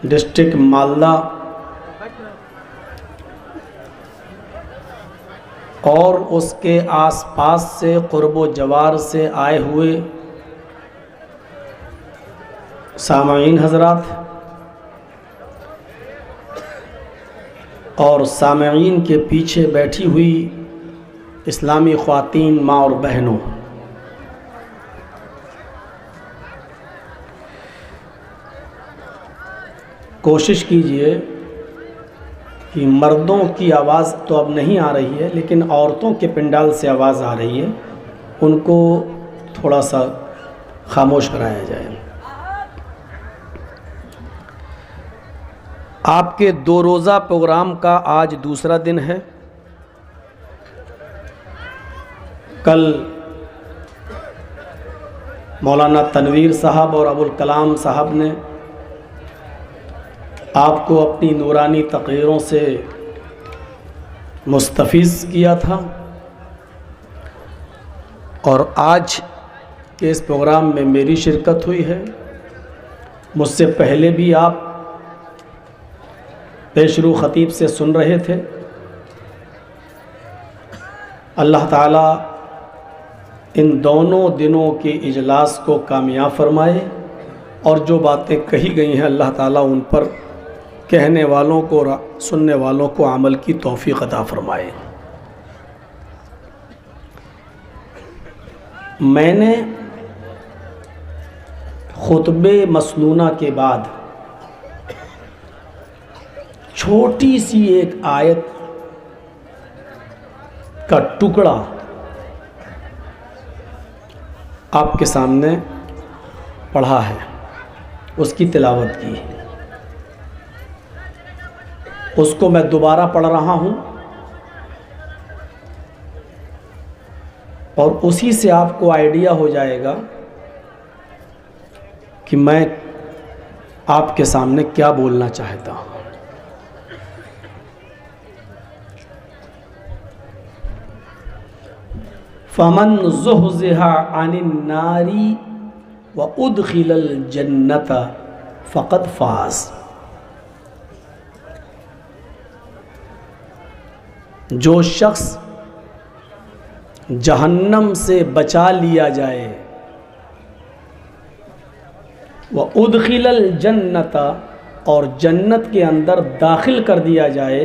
[SPEAKER 1] ڈسٹرکٹ مالدہ اور اس کے آس پاس سے قرب و جوار سے آئے ہوئے سامعین حضرات اور سامعین کے پیچھے بیٹھی ہوئی اسلامی خواتین ماں اور بہنوں، کوشش کیجئے کہ مردوں کی آواز تو اب نہیں آ رہی ہے لیکن عورتوں کے پنڈال سے آواز آ رہی ہے، ان کو تھوڑا سا خاموش کرایا جائے۔ آپ کے 2 روزہ پروگرام کا آج دوسرا دن ہے۔ کل مولانا تنویر صاحب اور ابوالکلام صاحب نے آپ کو اپنی نورانی تقریروں سے مستفیض کیا تھا، اور آج کے اس پروگرام میں میری شرکت ہوئی ہے۔ مجھ سے پہلے بھی آپ پیشرو خطیب سے سن رہے تھے۔ اللہ تعالیٰ ان دونوں دنوں کے اجلاس کو کامیاب فرمائے، اور جو باتیں کہی گئی ہیں اللہ تعالیٰ ان پر کہنے والوں کو اور سننے والوں کو عمل کی توفیق عطا فرمائے۔ میں نے خطبے مسنونہ کے بعد چھوٹی سی ایک آیت کا ٹکڑا آپ کے سامنے پڑھا ہے، اس کی تلاوت کی ہے۔ اس کو میں دوبارہ پڑھ رہا ہوں، اور اسی سے آپ کو آئیڈیا ہو جائے گا کہ میں آپ کے سامنے کیا بولنا چاہتا ہوں۔ فمن زحزح عن النار وادخل الجنت فقد فاز، جو شخص جہنم سے بچا لیا جائے، وادخل الجنت اور جنت کے اندر داخل کر دیا جائے،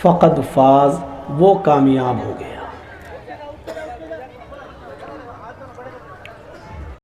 [SPEAKER 1] فقد فاز وہ کامیاب ہو گیا۔